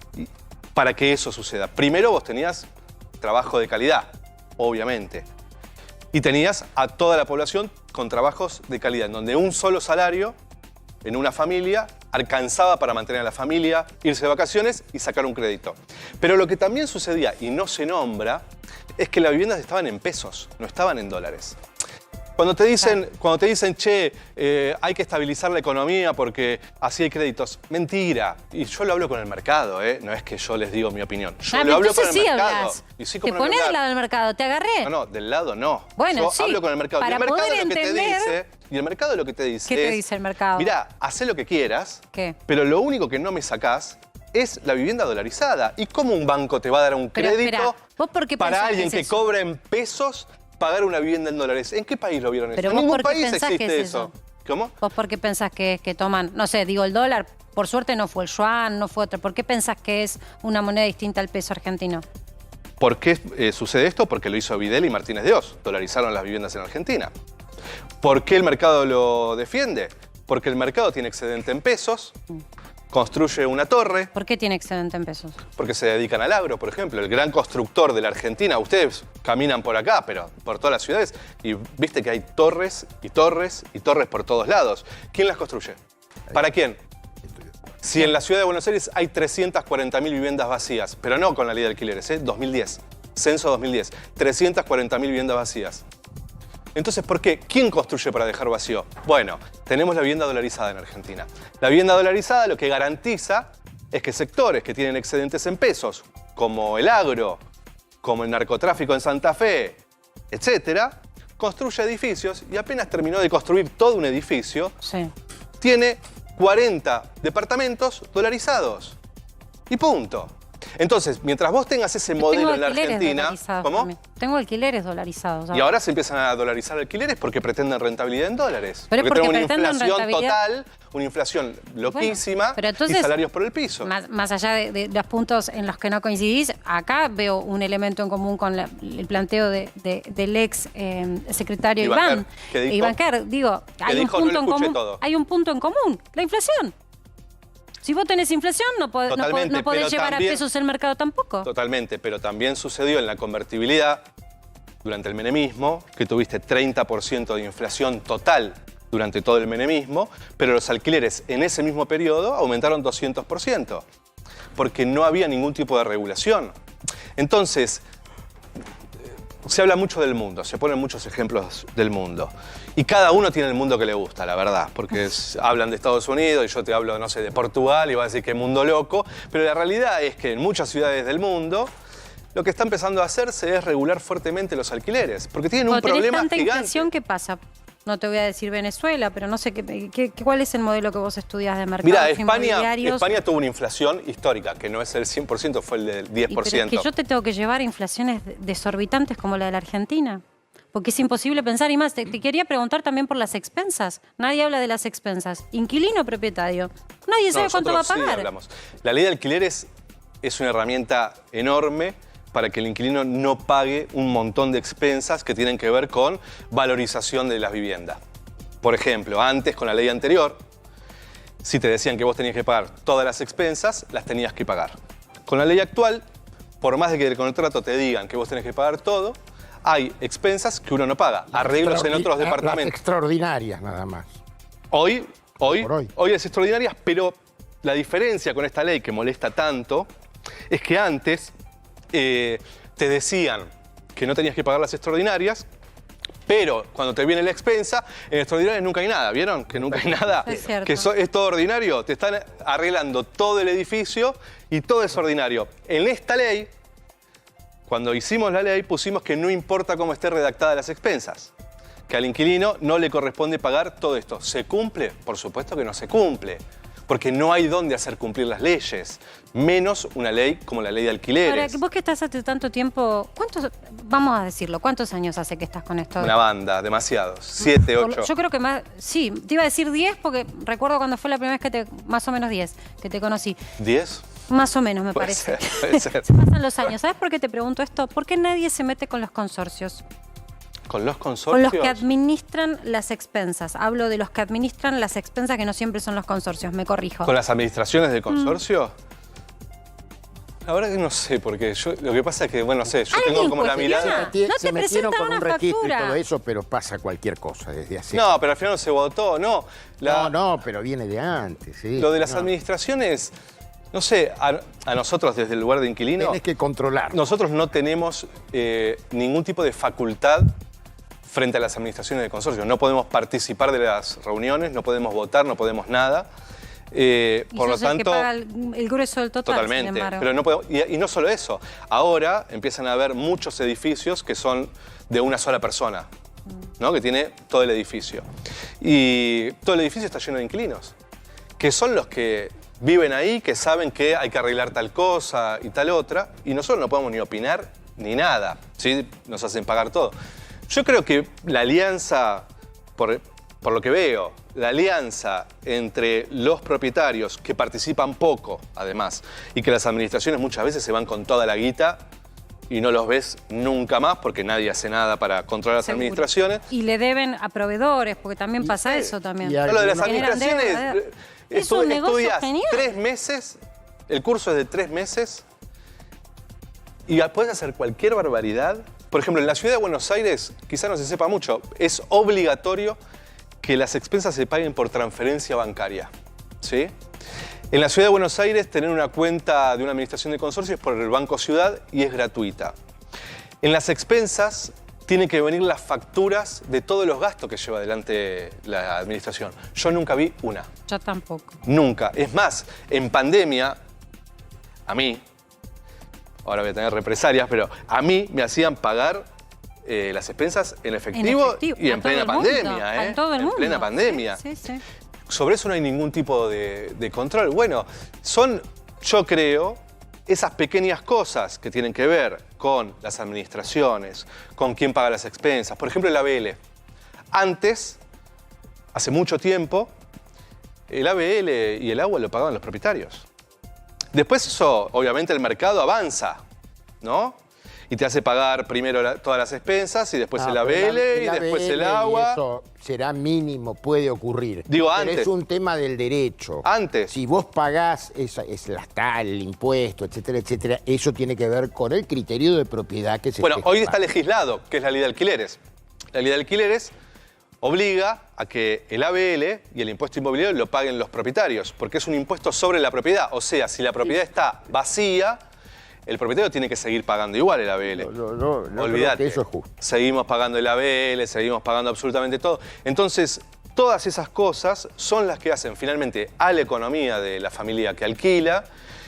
para que eso suceda. Primero, vos tenías trabajo de calidad, obviamente, y tenías a toda la población con trabajos de calidad, en donde un solo salario en una familia alcanzaba para mantener a la familia, irse de vacaciones y sacar un crédito. Pero lo que también sucedía, y no se nombra, es que las viviendas estaban en pesos, no estaban en dólares. Cuando te dicen, che, hay que estabilizar la economía porque así hay créditos. Mentira. Y yo lo hablo con el mercado, ¿eh? No es que yo les digo mi opinión. Yo lo hablo con el mercado. Hablas. Y sí, te pones del lado del mercado, te agarré. No, del lado no. Bueno, yo hablo con el mercado. Para y el mercado poder lo que entender, te dice, y el mercado lo que te dice ¿qué te dice el mercado? Mirá, hacé lo que quieras, ¿qué? Pero lo único que no me sacás es la vivienda dolarizada. ¿Y cómo un banco te va a dar un crédito ¿vos por qué para alguien que que cobra en pesos pagar una vivienda en dólares? ¿En qué país lo vieron Pero eso? En ningún país existe eso. ¿Cómo? ¿Vos por qué pensás que toman, no sé, digo, el dólar, por suerte no fue el yuan, no fue otro, ¿por qué pensás que es una moneda distinta al peso argentino? ¿Por qué sucede esto? Porque lo hizo Videla y Martínez de Oz, dolarizaron las viviendas en Argentina. ¿Por qué el mercado lo defiende? Porque el mercado tiene excedente en pesos, construye una torre. ¿Por qué tiene excedente en pesos? Porque se dedican al agro, por ejemplo. El gran constructor de la Argentina, ustedes caminan por acá, pero por todas las ciudades, y viste que hay torres y torres y torres por todos lados. ¿Quién las construye? ¿Para quién? Si en la ciudad de Buenos Aires hay 340.000 viviendas vacías, pero no con la ley de alquileres, 2010, censo 2010, 340.000 viviendas vacías. Entonces, ¿por qué? ¿Quién construye para dejar vacío? Bueno, tenemos la vivienda dolarizada en Argentina. La vivienda dolarizada lo que garantiza es que sectores que tienen excedentes en pesos, como el agro, como el narcotráfico en Santa Fe, etcétera, construye edificios y apenas terminó de construir todo un edificio, tiene 40 departamentos dolarizados. Y punto. Entonces, mientras vos tengas ese modelo en la Argentina... ¿Cómo? Tengo alquileres dolarizados. Y ahora se empiezan a dolarizar alquileres porque pretenden rentabilidad en dólares. Pero porque porque tenemos una inflación rentabilidad total, una inflación loquísima, pero entonces, y salarios por el piso. Más allá de los puntos en los que no coincidís, acá veo un elemento en común con el planteo del ex secretario Iván. Iván Kerr, digo, hay un punto en común. Hay un punto en común, la inflación. Si vos tenés inflación, no podés llevar a pesos el mercado tampoco. Totalmente, pero también sucedió en la convertibilidad durante el menemismo, que tuviste 30% de inflación total durante todo el menemismo, pero los alquileres en ese mismo periodo aumentaron 200%, porque no había ningún tipo de regulación. Entonces, se habla mucho del mundo, se ponen muchos ejemplos del mundo. Y cada uno tiene el mundo que le gusta, la verdad, porque hablan de Estados Unidos y yo te hablo, no sé, de Portugal y vas a decir que mundo loco, pero la realidad es que en muchas ciudades del mundo lo que está empezando a hacerse es regular fuertemente los alquileres, porque tienen un problema tenés tanta gigante. Inflación, ¿qué pasa? No te voy a decir Venezuela, pero no sé cuál es el modelo que vos estudiás de mercados inmobiliarios. España tuvo una inflación histórica, que no es el 100%, fue el del 10%. Pero es que yo te tengo que llevar a inflaciones desorbitantes como la de la Argentina. Porque es imposible pensar, y más, te quería preguntar también por las expensas. Nadie habla de las expensas. Inquilino o propietario. Nadie sabe cuánto va a pagar. Sí hablamos. La ley de alquileres es una herramienta enorme para que el inquilino no pague un montón de expensas que tienen que ver con valorización de las viviendas. Por ejemplo, antes, con la ley anterior, si te decían que vos tenías que pagar todas las expensas, las tenías que pagar. Con la ley actual, por más de que el contrato te digan que vos tenés que pagar todo, hay expensas que uno no paga, arreglos en otros departamentos. Las extraordinarias nada más. Hoy es extraordinarias, pero la diferencia con esta ley que molesta tanto es que antes te decían que no tenías que pagar las extraordinarias, pero cuando te viene la expensa, en extraordinarias nunca hay nada, ¿vieron? Que nunca hay nada. Es cierto. Que es todo ordinario. Te están arreglando todo el edificio y todo es ordinario. En esta ley, cuando hicimos la ley, pusimos que no importa cómo esté redactada las expensas, que al inquilino no le corresponde pagar todo esto. ¿Se cumple? Por supuesto que no se cumple, porque no hay dónde hacer cumplir las leyes, menos una ley como la ley de alquileres. Ahora, vos que estás hace tanto tiempo, vamos a decirlo, ¿cuántos años hace que estás con esto? Una banda, demasiados, 7, 8. Yo creo que más, sí, te iba a decir 10 porque recuerdo cuando fue la primera vez más o menos 10, que te conocí. ¿10? Más o menos, me Puede parece. ser, puede ser. Se pasan los años. ¿Sabes por qué te pregunto esto? ¿Por qué nadie se mete con los consorcios? ¿Con los Con consorcios? los que administran las expensas. Hablo de los que administran las expensas, que no siempre son los consorcios, me corrijo. ¿Con las administraciones del consorcio? La verdad que no sé, porque lo que pasa es que, bueno, no sé, yo tengo como la mirada... Se metieron con un registro y todo eso, pero pasa cualquier cosa desde hace... No, pero al final no se votó, no. No, pero viene de antes, sí. Lo de las administraciones, no sé, a nosotros desde el lugar de inquilino... Tenés que controlar. Nosotros no tenemos ningún tipo de facultad frente a las administraciones de consorcio. No podemos participar de las reuniones, no podemos votar, no podemos nada. Por lo tanto, el que paga el grueso del total, totalmente. sin embargo. Pero no podemos, y no solo eso. Ahora empiezan a haber muchos edificios que son de una sola persona, ¿no? Que tiene todo el edificio. Y todo el edificio está lleno de inquilinos, que son los que viven ahí, que saben que hay que arreglar tal cosa y tal otra, y nosotros no podemos ni opinar ni nada, ¿sí? Nos hacen pagar todo. Yo creo que la alianza, por lo que veo, la alianza entre los propietarios, que participan poco, además, y que las administraciones muchas veces se van con toda la guita y no los ves nunca más porque nadie hace nada para controlar las administraciones. Y le deben a proveedores, porque también pasa eso también. Lo de las administraciones, es un negocio estudias genial. 3 meses, el curso es de 3 meses y puedes hacer cualquier barbaridad. Por ejemplo, en la ciudad de Buenos Aires, quizá no se sepa mucho, es obligatorio que las expensas se paguen por transferencia bancaria, ¿sí? En la ciudad de Buenos Aires, tener una cuenta de una administración de consorcio es por el Banco Ciudad y es gratuita. En las expensas tienen que venir las facturas de todos los gastos que lleva adelante la administración. Yo nunca vi una. Yo tampoco. Nunca. Es más, en pandemia, a mí, ahora voy a tener represalias, pero a mí me hacían pagar las expensas en efectivo y en plena pandemia. En todo el mundo. En plena pandemia. Sí, sí. Sobre eso no hay ningún tipo de control. Bueno, son, yo creo, esas pequeñas cosas que tienen que ver con las administraciones, con quién paga las expensas. Por ejemplo, el ABL. Antes, hace mucho tiempo, el ABL y el agua lo pagaban los propietarios. Después eso, obviamente, el mercado avanza, ¿no? Y te hace pagar primero todas las expensas y después el ABL y después el agua. Eso será mínimo, puede ocurrir. Digo, pero antes. es un tema del derecho. Antes. Si vos pagás el impuesto, etcétera, etcétera, eso tiene que ver con el criterio de propiedad que se Bueno, esté hoy jugando. está legislado, que es la ley de alquileres. La ley de alquileres obliga a que el ABL y el impuesto inmobiliario lo paguen los propietarios, porque es un impuesto sobre la propiedad. O sea, si la propiedad está vacía, el propietario tiene que seguir pagando igual el ABL. No Olvídate. creo que eso es justo. Seguimos pagando el ABL, seguimos pagando absolutamente todo. Entonces, todas esas cosas son las que hacen finalmente a la economía de la familia que alquila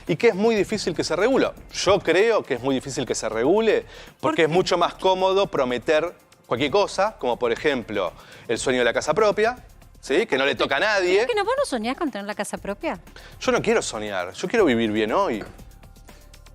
y que es muy difícil que se regule. Yo creo que es muy difícil que se regule porque es mucho más cómodo prometer cualquier cosa, como por ejemplo el sueño de la casa propia, ¿sí? Que no le toca a nadie. ¿Es que no, vos no soñás con tener la casa propia? Yo no quiero soñar, yo quiero vivir bien hoy.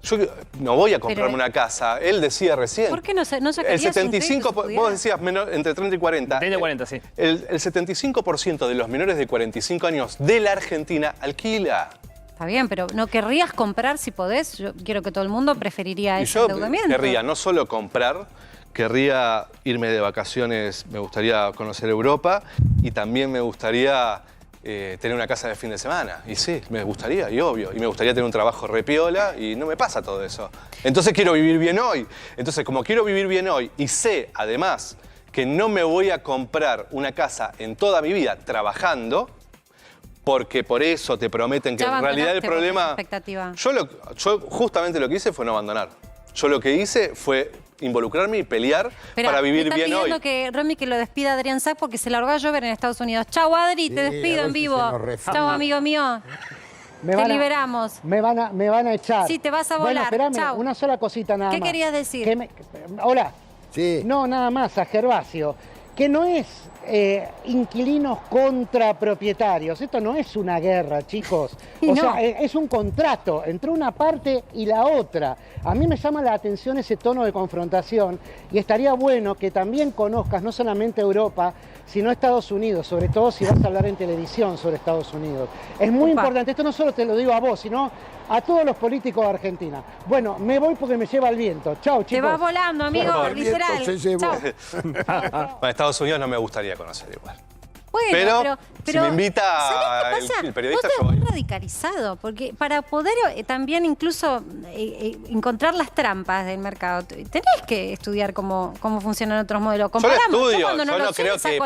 Yo no voy a comprarme una casa. Él decía recién. ¿Por qué no El sacarías 75, un crédito, vos decías entre 30 y 40. 30 y 40, sí. El 75% de los menores de 45 años de la Argentina alquila. Está bien, pero ¿no querrías comprar si podés? Yo quiero que todo el mundo preferiría Y ese yo endeudamiento. querría no solo comprar, querría irme de vacaciones, me gustaría conocer Europa y también me gustaría tener una casa de fin de semana. Y sí, me gustaría, y obvio. Y me gustaría tener un trabajo repiola y no me pasa todo eso. Entonces quiero vivir bien hoy. Entonces, como quiero vivir bien hoy y sé, además, que no me voy a comprar una casa en toda mi vida trabajando, porque por eso te prometen que Ya en realidad el abandonaste problema... expectativa. Yo justamente lo que hice fue no abandonar. Yo lo que hice fue involucrarme y pelear para vivir bien hoy. Me está pidiendo que Romy que lo despida a Adrián Sack porque se largó a llover en Estados Unidos. Chau, Adri, te despido en vivo. Chau, amigo mío. Te liberamos. Me van a echar. Sí, te vas a Bueno, volar. espérame, Chau. una sola cosita nada ¿Qué más. querías decir? Hola. Sí. No, nada más, a Gervasio. Que no es inquilinos contra propietarios. Esto no es una guerra, chicos. O sea, es un contrato entre una parte y la otra. A mí me llama la atención ese tono de confrontación y estaría bueno que también conozcas no solamente Europa, sino Estados Unidos, sobre todo si vas a hablar en televisión sobre Estados Unidos. Es muy importante, esto no solo te lo digo a vos, sino a todos los políticos de Argentina. Bueno, me voy porque me lleva el viento. Chau, chicos. Te vas volando, amigo, literal. Chau. Bueno, Estados Unidos no me gustaría conocer igual. Bueno, pero si me invita el periodista, vos yo voy. estás radicalizado, porque para poder también incluso encontrar las trampas del mercado, tenés que estudiar cómo funcionan otros modelos. Yo no lo creo que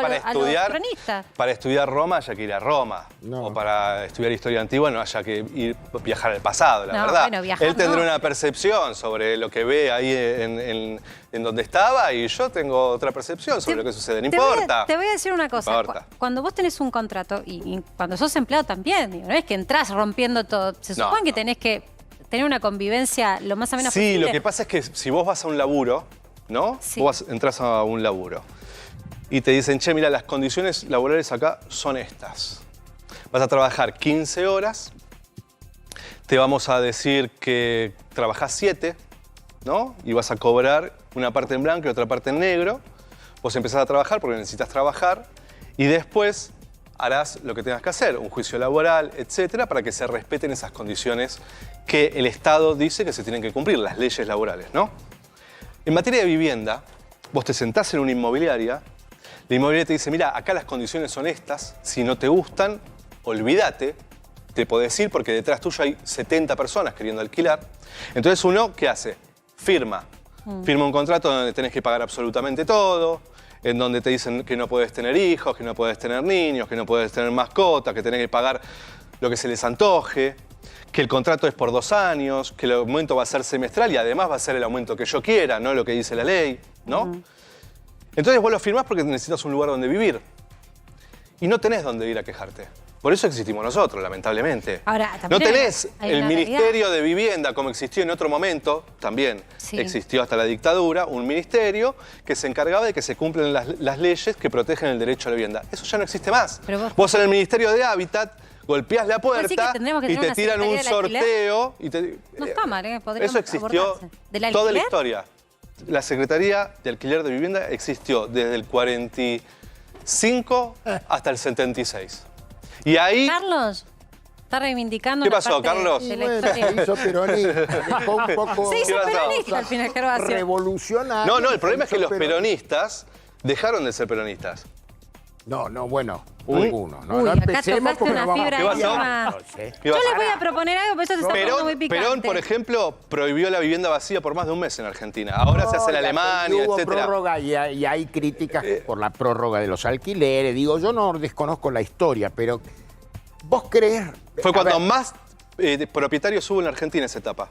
para estudiar Roma haya que ir a Roma. O para estudiar historia antigua no haya que viajar al pasado, la verdad. Bueno, él tendrá una percepción sobre lo que ve ahí en donde estaba y yo tengo otra percepción sobre lo que sucede. No importa. Te voy a decir una cosa. Cuando vos tenés un contrato y cuando sos empleado también, digo, no es que entrás rompiendo todo. Se supone que tenés que tener una convivencia lo más o menos posible. Sí, lo que pasa es que si vos vas a un laburo, ¿no? Sí. Vos entrás a un laburo y te dicen, che, mira, las condiciones laborales acá son estas. Vas a trabajar 15 horas, te vamos a decir que trabajás 7, ¿no? Y vas a cobrar una parte en blanco y otra parte en negro. Vos empezás a trabajar porque necesitas trabajar y después harás lo que tengas que hacer, un juicio laboral, etcétera, para que se respeten esas condiciones que el Estado dice que se tienen que cumplir, las leyes laborales, ¿no? En materia de vivienda, vos te sentás en una inmobiliaria, la inmobiliaria te dice, mira, acá las condiciones son estas, si no te gustan, olvídate, te podés ir porque detrás tuyo hay 70 personas queriendo alquilar. Entonces uno, ¿qué hace? Firma un contrato donde tenés que pagar absolutamente todo, en donde te dicen que no puedes tener hijos, que no puedes tener niños, que no puedes tener mascotas, que tenés que pagar lo que se les antoje, que el contrato es por 2 años, que el aumento va a ser semestral y además va a ser el aumento que yo quiera, no lo que dice la ley, ¿no? Entonces vos lo firmás porque necesitas un lugar donde vivir y no tenés dónde ir a quejarte. Por eso existimos nosotros, lamentablemente. Ahora, no tenés el Ministerio de Vivienda como existió en otro momento, también existió hasta la dictadura, un ministerio que se encargaba de que se cumplan las leyes que protegen el derecho a la vivienda. Eso ya no existe más. Vos en el Ministerio de Hábitat golpeás la puerta y te tiran un sorteo. No está mal, eso existió toda la historia. La Secretaría de Alquiler de Vivienda existió desde el 45 hasta el 76. Y ahí... Carlos, está reivindicando. ¿Qué pasó, Carlos? De la historia. Se hizo peronista. Se hizo peronista al final, Gervasio. Revolucionario. No, el problema es que los peronistas dejaron de ser peronistas. No, bueno, algunos. No acá empecemos tocaste una fibra ¿Qué pasó? Yo les voy a proponer algo, pero eso te está poniendo muy picante. Perón, por ejemplo, prohibió la vivienda vacía por más de un mes en Argentina. Ahora se hace en Alemania, hubo etcétera. Prórroga y hay críticas por la prórroga de los alquileres. Digo, yo no desconozco la historia, pero ¿vos creés? Fue cuando más propietarios hubo en Argentina esa etapa.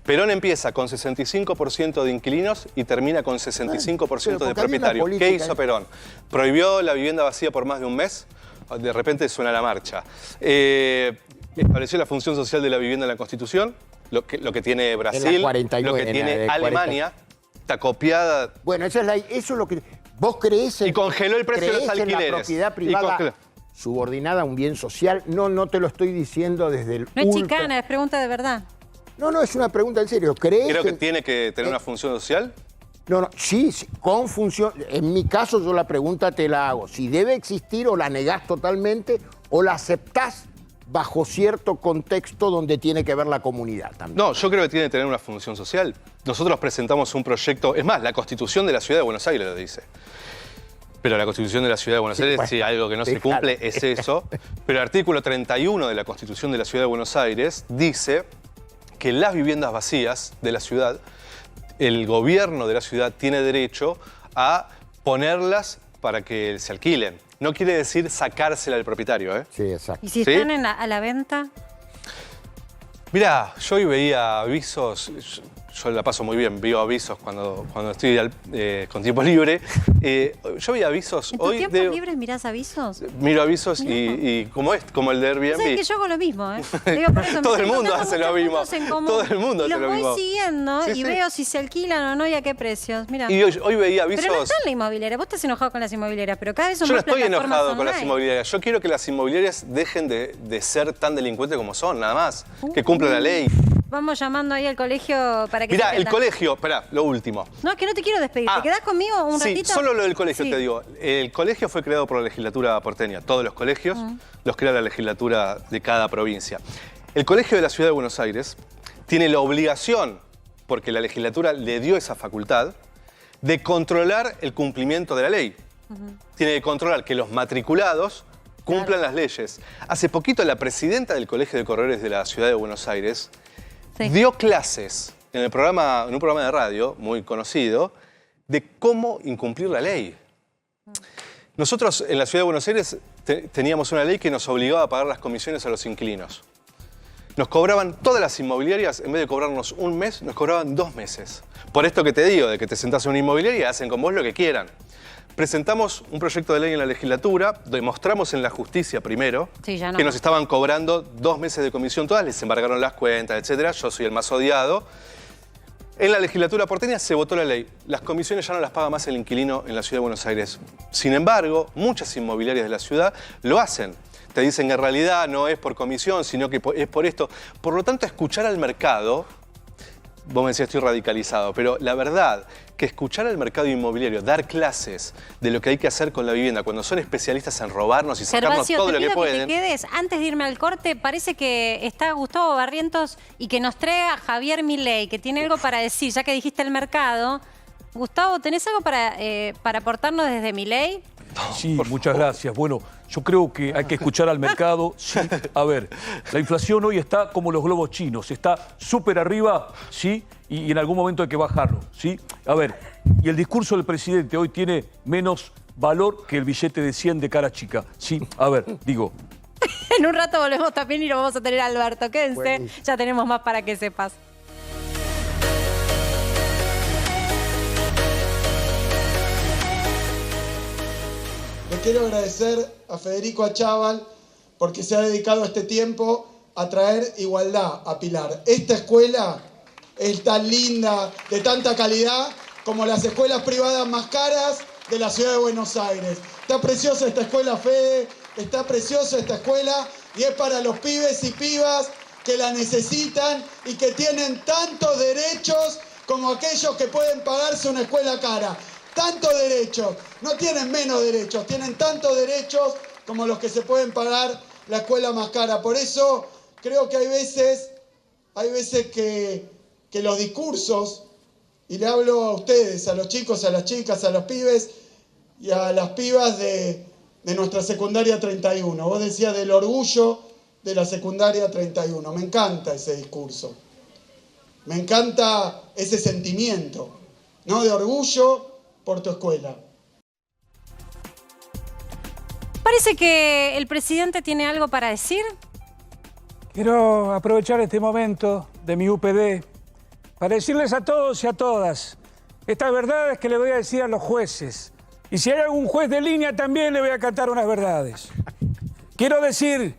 Perón empieza con 65% de inquilinos y termina con 65% de propietarios. ¿Qué hizo Perón? Prohibió la vivienda vacía por más de un mes. De repente suena la marcha. Estableció la función social de la vivienda en la Constitución, lo que tiene Brasil, lo que tiene Alemania. Está copiada. Bueno, eso es lo que... ¿Vos creés en... Y congeló el precio de los alquileres. En la propiedad privada subordinada a un bien social? No te lo estoy diciendo desde el... No es chicana, es pregunta de verdad. No, es una pregunta en serio. Creo que tiene que tener una función social. No, sí, con función. En mi caso yo la pregunta te la hago. Si debe existir o la negás totalmente o la aceptás bajo cierto contexto donde tiene que ver la comunidad también. No, yo creo que tiene que tener una función social. Nosotros presentamos un proyecto, es más, la Constitución de la Ciudad de Buenos Aires lo dice. Pero la Constitución de la Ciudad de Buenos Aires, si algo que no se cumple es eso. Pero el artículo 31 de la Constitución de la Ciudad de Buenos Aires dice que las viviendas vacías de la ciudad, el gobierno de la ciudad tiene derecho a ponerlas para que se alquilen. No quiere decir sacársela al propietario, ¿eh? Sí, exacto. ¿Y si están a la venta? Mirá, yo hoy veía avisos, yo la paso muy bien, veo avisos cuando estoy con tiempo libre. Yo veía avisos ¿En tu hoy. tiempo libre mirás avisos? Miro avisos y como el de Airbnb. ¿Sabes que yo hago lo mismo, eh? Digo, por eso todo el mundo hace lo mismo. Todo el mundo hace lo mismo. Los voy siguiendo y veo si se alquilan o no y a qué precios. Mirá. Y hoy veía avisos. Pero no está en la inmobiliaria. Vos estás enojado con las inmobiliarias, pero cada vez son más plataformas. Yo no estoy enojado con online. las inmobiliarias. Yo quiero que las inmobiliarias dejen de ser tan delincuentes como son, nada más. Que cumplan la ley. Vamos llamando ahí al colegio para que... Mirá, se el atienda. colegio, esperá, lo último. No, es que no te quiero despedir. ¿Te quedás conmigo un ratito? Sí, solo lo del colegio te digo. El colegio fue creado por la legislatura porteña. Todos los colegios los crea la legislatura de cada provincia. El colegio de la Ciudad de Buenos Aires tiene la obligación, porque la legislatura le dio esa facultad, de controlar el cumplimiento de la ley. Tiene que controlar que los matriculados cumplan las leyes. Hace poquito la presidenta del Colegio de Corredores de la Ciudad de Buenos Aires dio clases en un programa de radio muy conocido de cómo incumplir la ley. Nosotros en la Ciudad de Buenos Aires teníamos una ley que nos obligaba a pagar las comisiones a los inquilinos. Nos cobraban todas las inmobiliarias, en vez de cobrarnos un mes, nos cobraban 2 meses. Por esto que te digo, de que te sentás en una inmobiliaria y hacen con vos lo que quieran. Presentamos un proyecto de ley en la legislatura, demostramos en la justicia primero que nos estaban cobrando 2 meses de comisión, todas les embargaron las cuentas, etcétera. Yo soy el más odiado. En la legislatura porteña se votó la ley. Las comisiones ya no las paga más el inquilino en la Ciudad de Buenos Aires. Sin embargo, muchas inmobiliarias de la ciudad lo hacen. Te dicen que en realidad no es por comisión, sino que es por esto. Por lo tanto, escuchar al mercado, vos me decís estoy radicalizado, pero la verdad que escuchar al mercado inmobiliario, dar clases de lo que hay que hacer con la vivienda, cuando son especialistas en robarnos y sacarnos Gervasio, todo lo que pueden. te quedes, antes de irme al corte, parece que está Gustavo Barrientos y que nos traiga Javier Milei, que tiene algo para decir, ya que dijiste el mercado. Gustavo, ¿tenés algo para aportarnos desde Milei? Sí, muchas gracias. Bueno, yo creo que hay que escuchar al mercado. Sí. A ver, la inflación hoy está como los globos chinos, está súper arriba, ¿sí? Y en algún momento hay que bajarlo, ¿sí? A ver, y el discurso del presidente hoy tiene menos valor que el billete de 100 de cara chica, ¿sí? A ver, digo... En un rato volvemos también y lo vamos a tener a Alberto. Quédense, buenísimo. Ya tenemos más para que sepas. Le quiero agradecer a Federico Achával porque se ha dedicado este tiempo a traer igualdad a Pilar. Esta escuela es tan linda, de tanta calidad, como las escuelas privadas más caras de la Ciudad de Buenos Aires. Está preciosa esta escuela, Fede, está preciosa esta escuela y es para los pibes y pibas que la necesitan y que tienen tantos derechos como aquellos que pueden pagarse una escuela cara. Tantos derechos, no tienen menos derechos, tienen tantos derechos como los que se pueden pagar la escuela más cara. Por eso creo que hay veces que los discursos, y le hablo a ustedes, a los chicos, a las chicas, a los pibes y a las pibas de nuestra secundaria 31. Vos decías del orgullo de la secundaria 31. Me encanta ese discurso. Me encanta ese sentimiento, ¿no? De orgullo por tu escuela. Parece que el presidente tiene algo para decir. Quiero aprovechar este momento de mi UPD para decirles a todos y a todas estas verdades que le voy a decir a los jueces. Y si hay algún juez de línea también le voy a cantar unas verdades. Quiero decir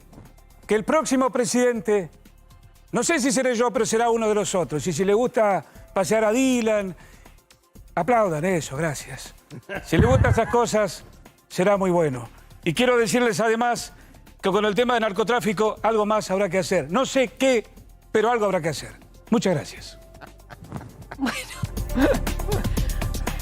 que el próximo presidente, no sé si seré yo, pero será uno de los otros. Y si le gusta pasear a Dylan, aplaudan eso, gracias. Si le gustan esas cosas, será muy bueno. Y quiero decirles además que con el tema de narcotráfico algo más habrá que hacer. No sé qué, pero algo habrá que hacer. Muchas gracias. Bueno,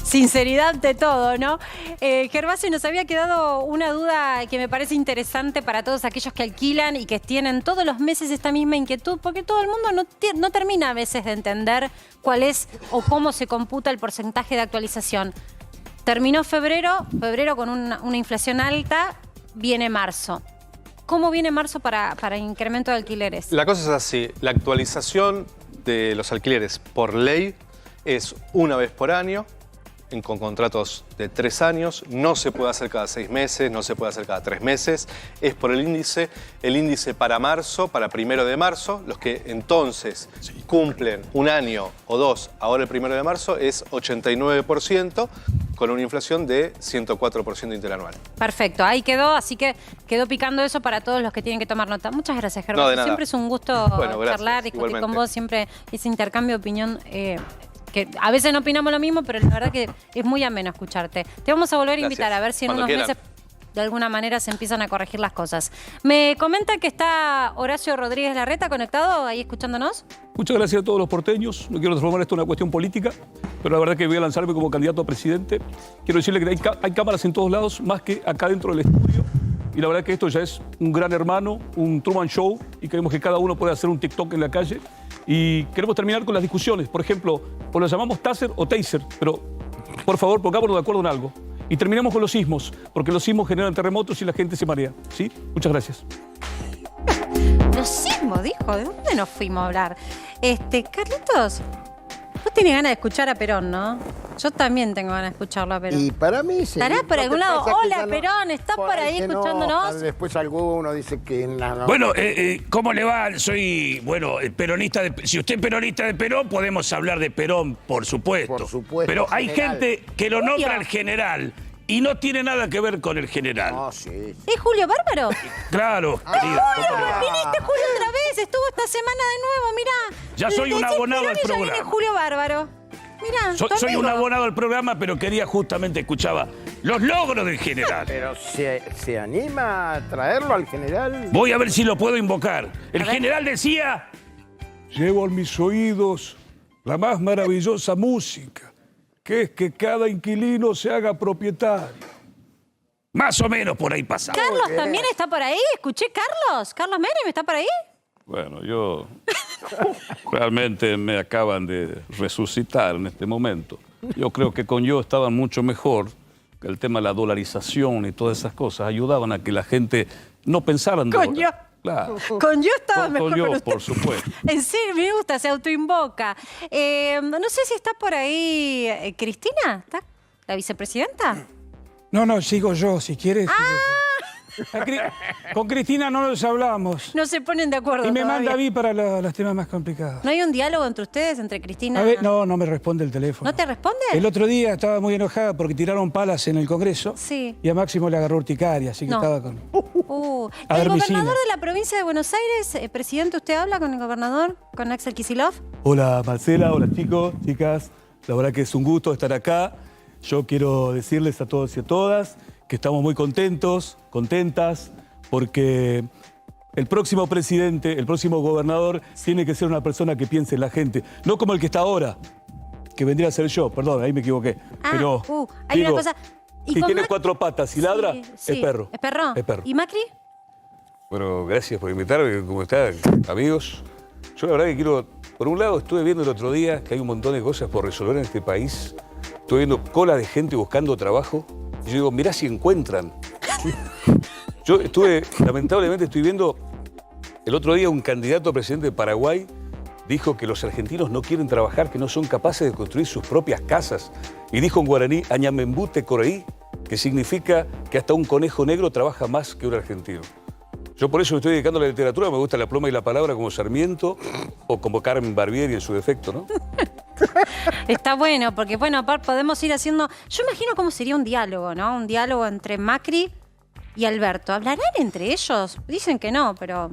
sinceridad ante todo, ¿no? Gervasio, nos había quedado una duda que me parece interesante para todos aquellos que alquilan y que tienen todos los meses esta misma inquietud, porque todo el mundo no termina a veces de entender cuál es o cómo se computa el porcentaje de actualización. Terminó febrero con una inflación alta, viene marzo. ¿Cómo viene marzo para incremento de alquileres? La cosa es así, la actualización de los alquileres por ley es una vez por año, con contratos de 3 años, no se puede hacer cada 6 meses, no se puede hacer cada 3 meses, es por el índice para marzo, para 1 de marzo, los que entonces cumplen un año o 2, ahora el 1 de marzo, es 89%, con una inflación de 104% interanual. Perfecto, ahí quedó, así que quedó picando eso para todos los que tienen que tomar nota. Muchas gracias, Gervasio. No, de nada. Siempre es un gusto charlar, discutir con vos, siempre ese intercambio de opinión que a veces no opinamos lo mismo, pero la verdad que es muy ameno escucharte. Te vamos a volver a invitar, a ver si en unos meses de alguna manera se empiezan a corregir las cosas. Me comenta que está Horacio Rodríguez Larreta conectado ahí escuchándonos. Muchas gracias a todos los porteños. No quiero transformar esto en una cuestión política, pero la verdad que voy a lanzarme como candidato a presidente. Quiero decirle que hay cámaras en todos lados, más que acá dentro del estudio. Y la verdad que esto ya es un gran hermano, un Truman Show, y queremos que cada uno pueda hacer un TikTok en la calle. Y queremos terminar con las discusiones. Por ejemplo, o lo llamamos taser o taser, pero por favor pongámonos de acuerdo en algo. Y terminamos con los sismos, porque los sismos generan terremotos y la gente se marea. ¿Sí? Muchas gracias. Los sismos, dijo. ¿De dónde nos fuimos a hablar? Carlitos, vos tenés ganas de escuchar a Perón, ¿no? Yo también tengo ganas de escucharlo a Perón. Y para mí... ¿Estará por algún lado? Hola, Perón, ¿estás por ahí escuchándonos? Después alguno dice que... Bueno, ¿cómo le va? Soy, peronista si usted es peronista de Perón, podemos hablar de Perón, por supuesto. Por supuesto. Pero hay gente que lo nombra al general y no tiene nada que ver con el general. No, sí. ¿Es Julio Bárbaro? Claro, Julio, viniste Julio otra vez, estuvo esta semana de nuevo, mirá. Ya soy un abonado al Ya programa. viene Julio Bárbaro. Mirá, soy un abonado al programa, pero quería justamente, escuchaba los logros del general. Pero ¿se anima a traerlo al general? Voy a ver si lo puedo invocar. El general decía... Llevo en mis oídos la más maravillosa música, que es que cada inquilino se haga propietario. Más o menos por ahí pasaba. ¿Carlos también está por ahí? Escuché, Carlos. ¿Carlos Menem está por ahí? Bueno, yo realmente me acaban de resucitar en este momento. Yo creo que con yo estaban mucho mejor, que el tema de la dolarización y todas esas cosas ayudaban a que la gente no pensara en Con yo. Claro. Con yo estaba mejor. Con yo, usted. por supuesto. En serio, me gusta, se autoinvoca. No sé si está por ahí Cristina, ¿está? ¿La vicepresidenta? No, sigo yo, si quieres. Con Cristina no nos hablamos. No se ponen de acuerdo Y me todavía. manda a mí para los temas más complicados. ¿No hay un diálogo entre ustedes, entre Cristina? A ver, no me responde el teléfono. ¿No te responde? El otro día estaba muy enojada porque tiraron palas en el Congreso. Sí. Y a Máximo le agarró urticaria, así que No. estaba con... El Adormicina. gobernador de la provincia de Buenos Aires, presidente, ¿usted habla con el gobernador, con Axel Kicillof? Hola Marcela, hola chicos, chicas. La verdad que es un gusto estar acá. Yo quiero decirles a todos y a todas que estamos muy contentos, contentas, porque el próximo presidente, el próximo gobernador, tiene que ser una persona que piense en la gente. No como el que está ahora, que vendría a ser yo. Perdón, ahí me equivoqué. Pero hay digo, una cosa... si tiene cuatro patas y ladra, Sí. es perro. ¿Es perro? Es perro. ¿Y Macri? Bueno, gracias por invitarme. ¿Cómo están, amigos? Yo la verdad que quiero... Por un lado, estuve viendo el otro día que hay un montón de cosas por resolver en este país. Estuve viendo cola de gente buscando trabajo. Y yo digo, mirá si encuentran. Yo lamentablemente estoy viendo... El otro día un candidato a presidente de Paraguay dijo que los argentinos no quieren trabajar, que no son capaces de construir sus propias casas. Y dijo en guaraní, Añamembute Coreí, que significa que hasta un conejo negro trabaja más que un argentino. Yo por eso me estoy dedicando a la literatura, me gusta la pluma y la palabra como Sarmiento o como Carmen Barbieri en su defecto, ¿no? Está bueno, porque bueno, podemos ir haciendo... Yo imagino cómo sería un diálogo, ¿no? Un diálogo entre Macri y Alberto. ¿Hablarán entre ellos? Dicen que no, pero...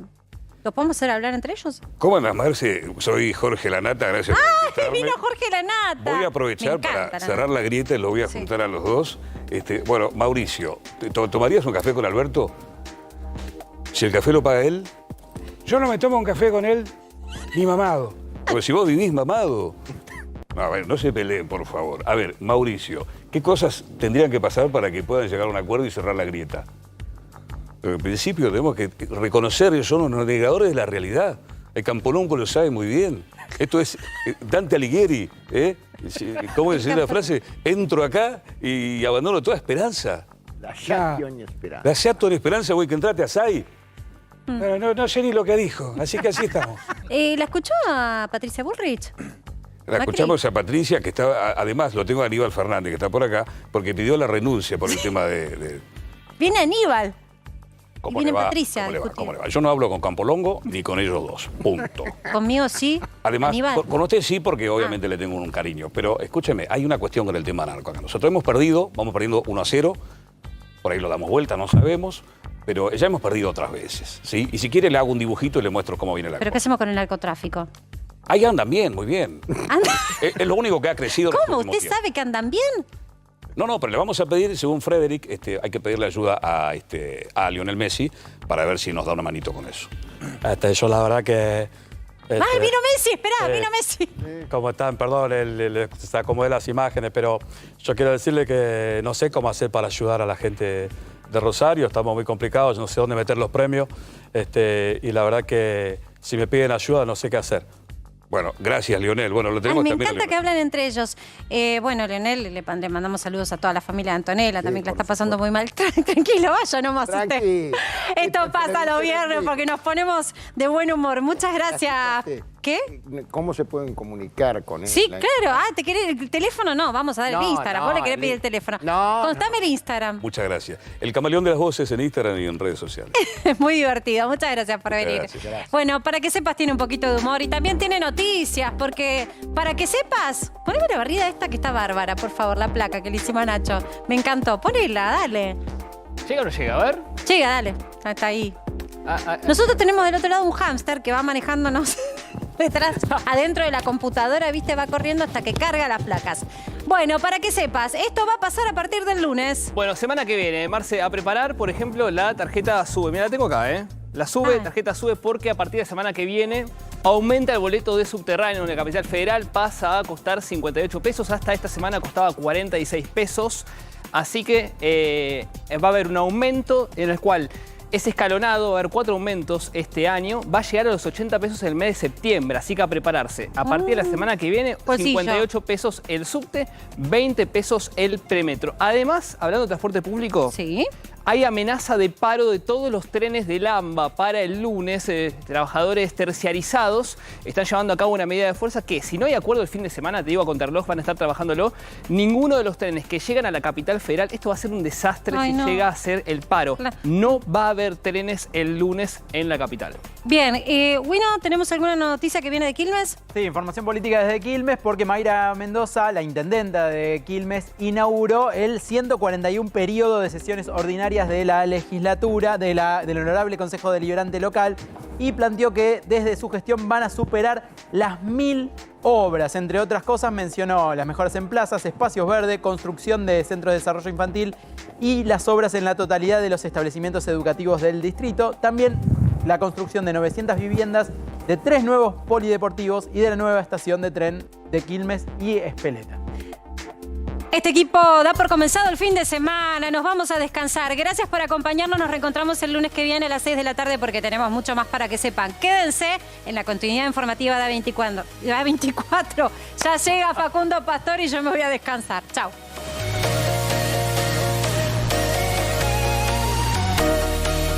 ¿Lo podemos hacer hablar entre ellos? ¿Cómo andas, Marce? Soy Jorge Lanata, gracias por invitarme. Vino Jorge Lanata. Voy a aprovechar para cerrar la grieta y lo voy a juntar a los dos. Bueno, Mauricio, ¿tomarías un café con Alberto? Si el café lo paga él. Yo no me tomo un café con él ni mamado. Pues si vos vivís mamado. No, a ver, no se peleen, por favor. A ver, Mauricio, ¿qué cosas tendrían que pasar para que puedan llegar a un acuerdo y cerrar la grieta? Pero en principio tenemos que reconocer que son los negadores de la realidad. El Campolongo lo sabe muy bien. Esto es Dante Alighieri, ¿eh? ¿Cómo decir la frase? Entro acá y abandono toda esperanza. Lasciato ogni speranza. Lasciato ogni speranza, voy que entrate assai. No sé ni lo que dijo, así que así estamos. ¿La escuchó a Patricia Bullrich? La escuchamos a Patricia, que está, además lo tengo a Aníbal Fernández, que está por acá, porque pidió la renuncia por el tema de... Viene Aníbal. ¿Cómo viene le va? Patricia. ¿Cómo le va? Yo no hablo con Campolongo ni con ellos dos. Punto. Conmigo sí. Además, Aníbal. con usted sí, porque obviamente le tengo un cariño. Pero escúcheme, hay una cuestión con el tema narco acá. Nosotros hemos perdido, vamos perdiendo 1-0. Por ahí lo damos vuelta, no sabemos. Pero ya hemos perdido otras veces, ¿sí? Y si quiere le hago un dibujito y le muestro cómo viene la ¿Pero cosa. qué hacemos con el narcotráfico? Ahí andan bien, muy bien. Es lo único que ha crecido. en los ¿Cómo? últimos ¿Usted tiempos. sabe que andan bien? No, pero le vamos a pedir, según Frederick, hay que pedirle ayuda a Lionel Messi para ver si nos da una manito con eso. Yo la verdad que... ¡Ay, vino Messi! Esperá, vino Messi. Como están, perdón, se acomodé las imágenes, pero yo quiero decirle que no sé cómo hacer para ayudar a la gente de Rosario. Estamos muy complicados, no sé dónde meter los premios. Y la verdad que si me piden ayuda, no sé qué hacer. Bueno, gracias, Lionel. Bueno, lo tenemos me también. encanta que hablen entre ellos. Bueno, Lionel, le mandamos saludos a toda la familia de Antonella, también que la está pasando muy mal. Tranquilo, vaya nomás usted. Esto pasa los viernes porque nos ponemos de buen humor. Muchas gracias. ¿Qué? ¿Cómo se pueden comunicar con él? Sí, claro. ¿Te querés el teléfono? No, vamos a dar el Instagram. Vos le querés pedir el teléfono. Contame el Instagram. Muchas gracias. El Camaleón de las Voces en Instagram y en redes sociales. Es muy divertido. Muchas gracias por venir. Gracias. Bueno, para que sepas, tiene un poquito de humor y también tiene noticias, porque para que sepas, poneme la barrida esta que está bárbara, por favor, la placa que le hicimos a Nacho. Me encantó. Ponela, dale. ¿Llega o no llega? A ver. Llega, dale. Está ahí. Nosotros tenemos del otro lado un hámster que va manejándonos detrás, adentro de la computadora, viste, va corriendo hasta que carga las placas. Bueno, para que sepas, esto va a pasar a partir del lunes. Bueno, semana que viene, Marce, a preparar, por ejemplo, la tarjeta SUBE. Mira, la tengo acá, ¿eh? La SUBE, tarjeta SUBE, porque a partir de semana que viene aumenta el boleto de subterráneo en la Capital Federal, pasa a costar 58 pesos, hasta esta semana costaba 46 pesos. Así que va a haber un aumento en el cual es escalonado, va a haber 4 aumentos este año, va a llegar a los 80 pesos el mes de septiembre, así que a prepararse. A partir de la semana que viene, 58 pesos el subte, 20 pesos el premetro. Además, hablando de transporte público, hay amenaza de paro de todos los trenes del AMBA para el lunes. Trabajadores terciarizados están llevando a cabo una medida de fuerza que, si no hay acuerdo el fin de semana, te digo a contrarreloj, van a estar trabajándolo. Ninguno de los trenes que llegan a la Capital Federal, esto va a ser un desastre si llega a ser el paro. No va a haber trenes el lunes en la capital. Bien, Wino, ¿tenemos alguna noticia que viene de Quilmes? Sí, información política desde Quilmes, porque Mayra Mendoza, la intendenta de Quilmes, inauguró el 141 periodo de sesiones ordinarias de la legislatura, del Honorable Consejo Deliberante Local, y planteó que desde su gestión van a superar las 1000 obras. Entre otras cosas, mencionó las mejoras en plazas, espacios verdes, construcción de centros de desarrollo infantil y las obras en la totalidad de los establecimientos educativos del distrito. También la construcción de 900 viviendas, de 3 nuevos polideportivos y de la nueva estación de tren de Quilmes y Espeleta. Este equipo da por comenzado el fin de semana, nos vamos a descansar. Gracias por acompañarnos, nos reencontramos el lunes que viene a las 6 de la tarde porque tenemos mucho más para que sepan. Quédense en la continuidad informativa de A24. Ya llega Facundo Pastor y yo me voy a descansar. Chau.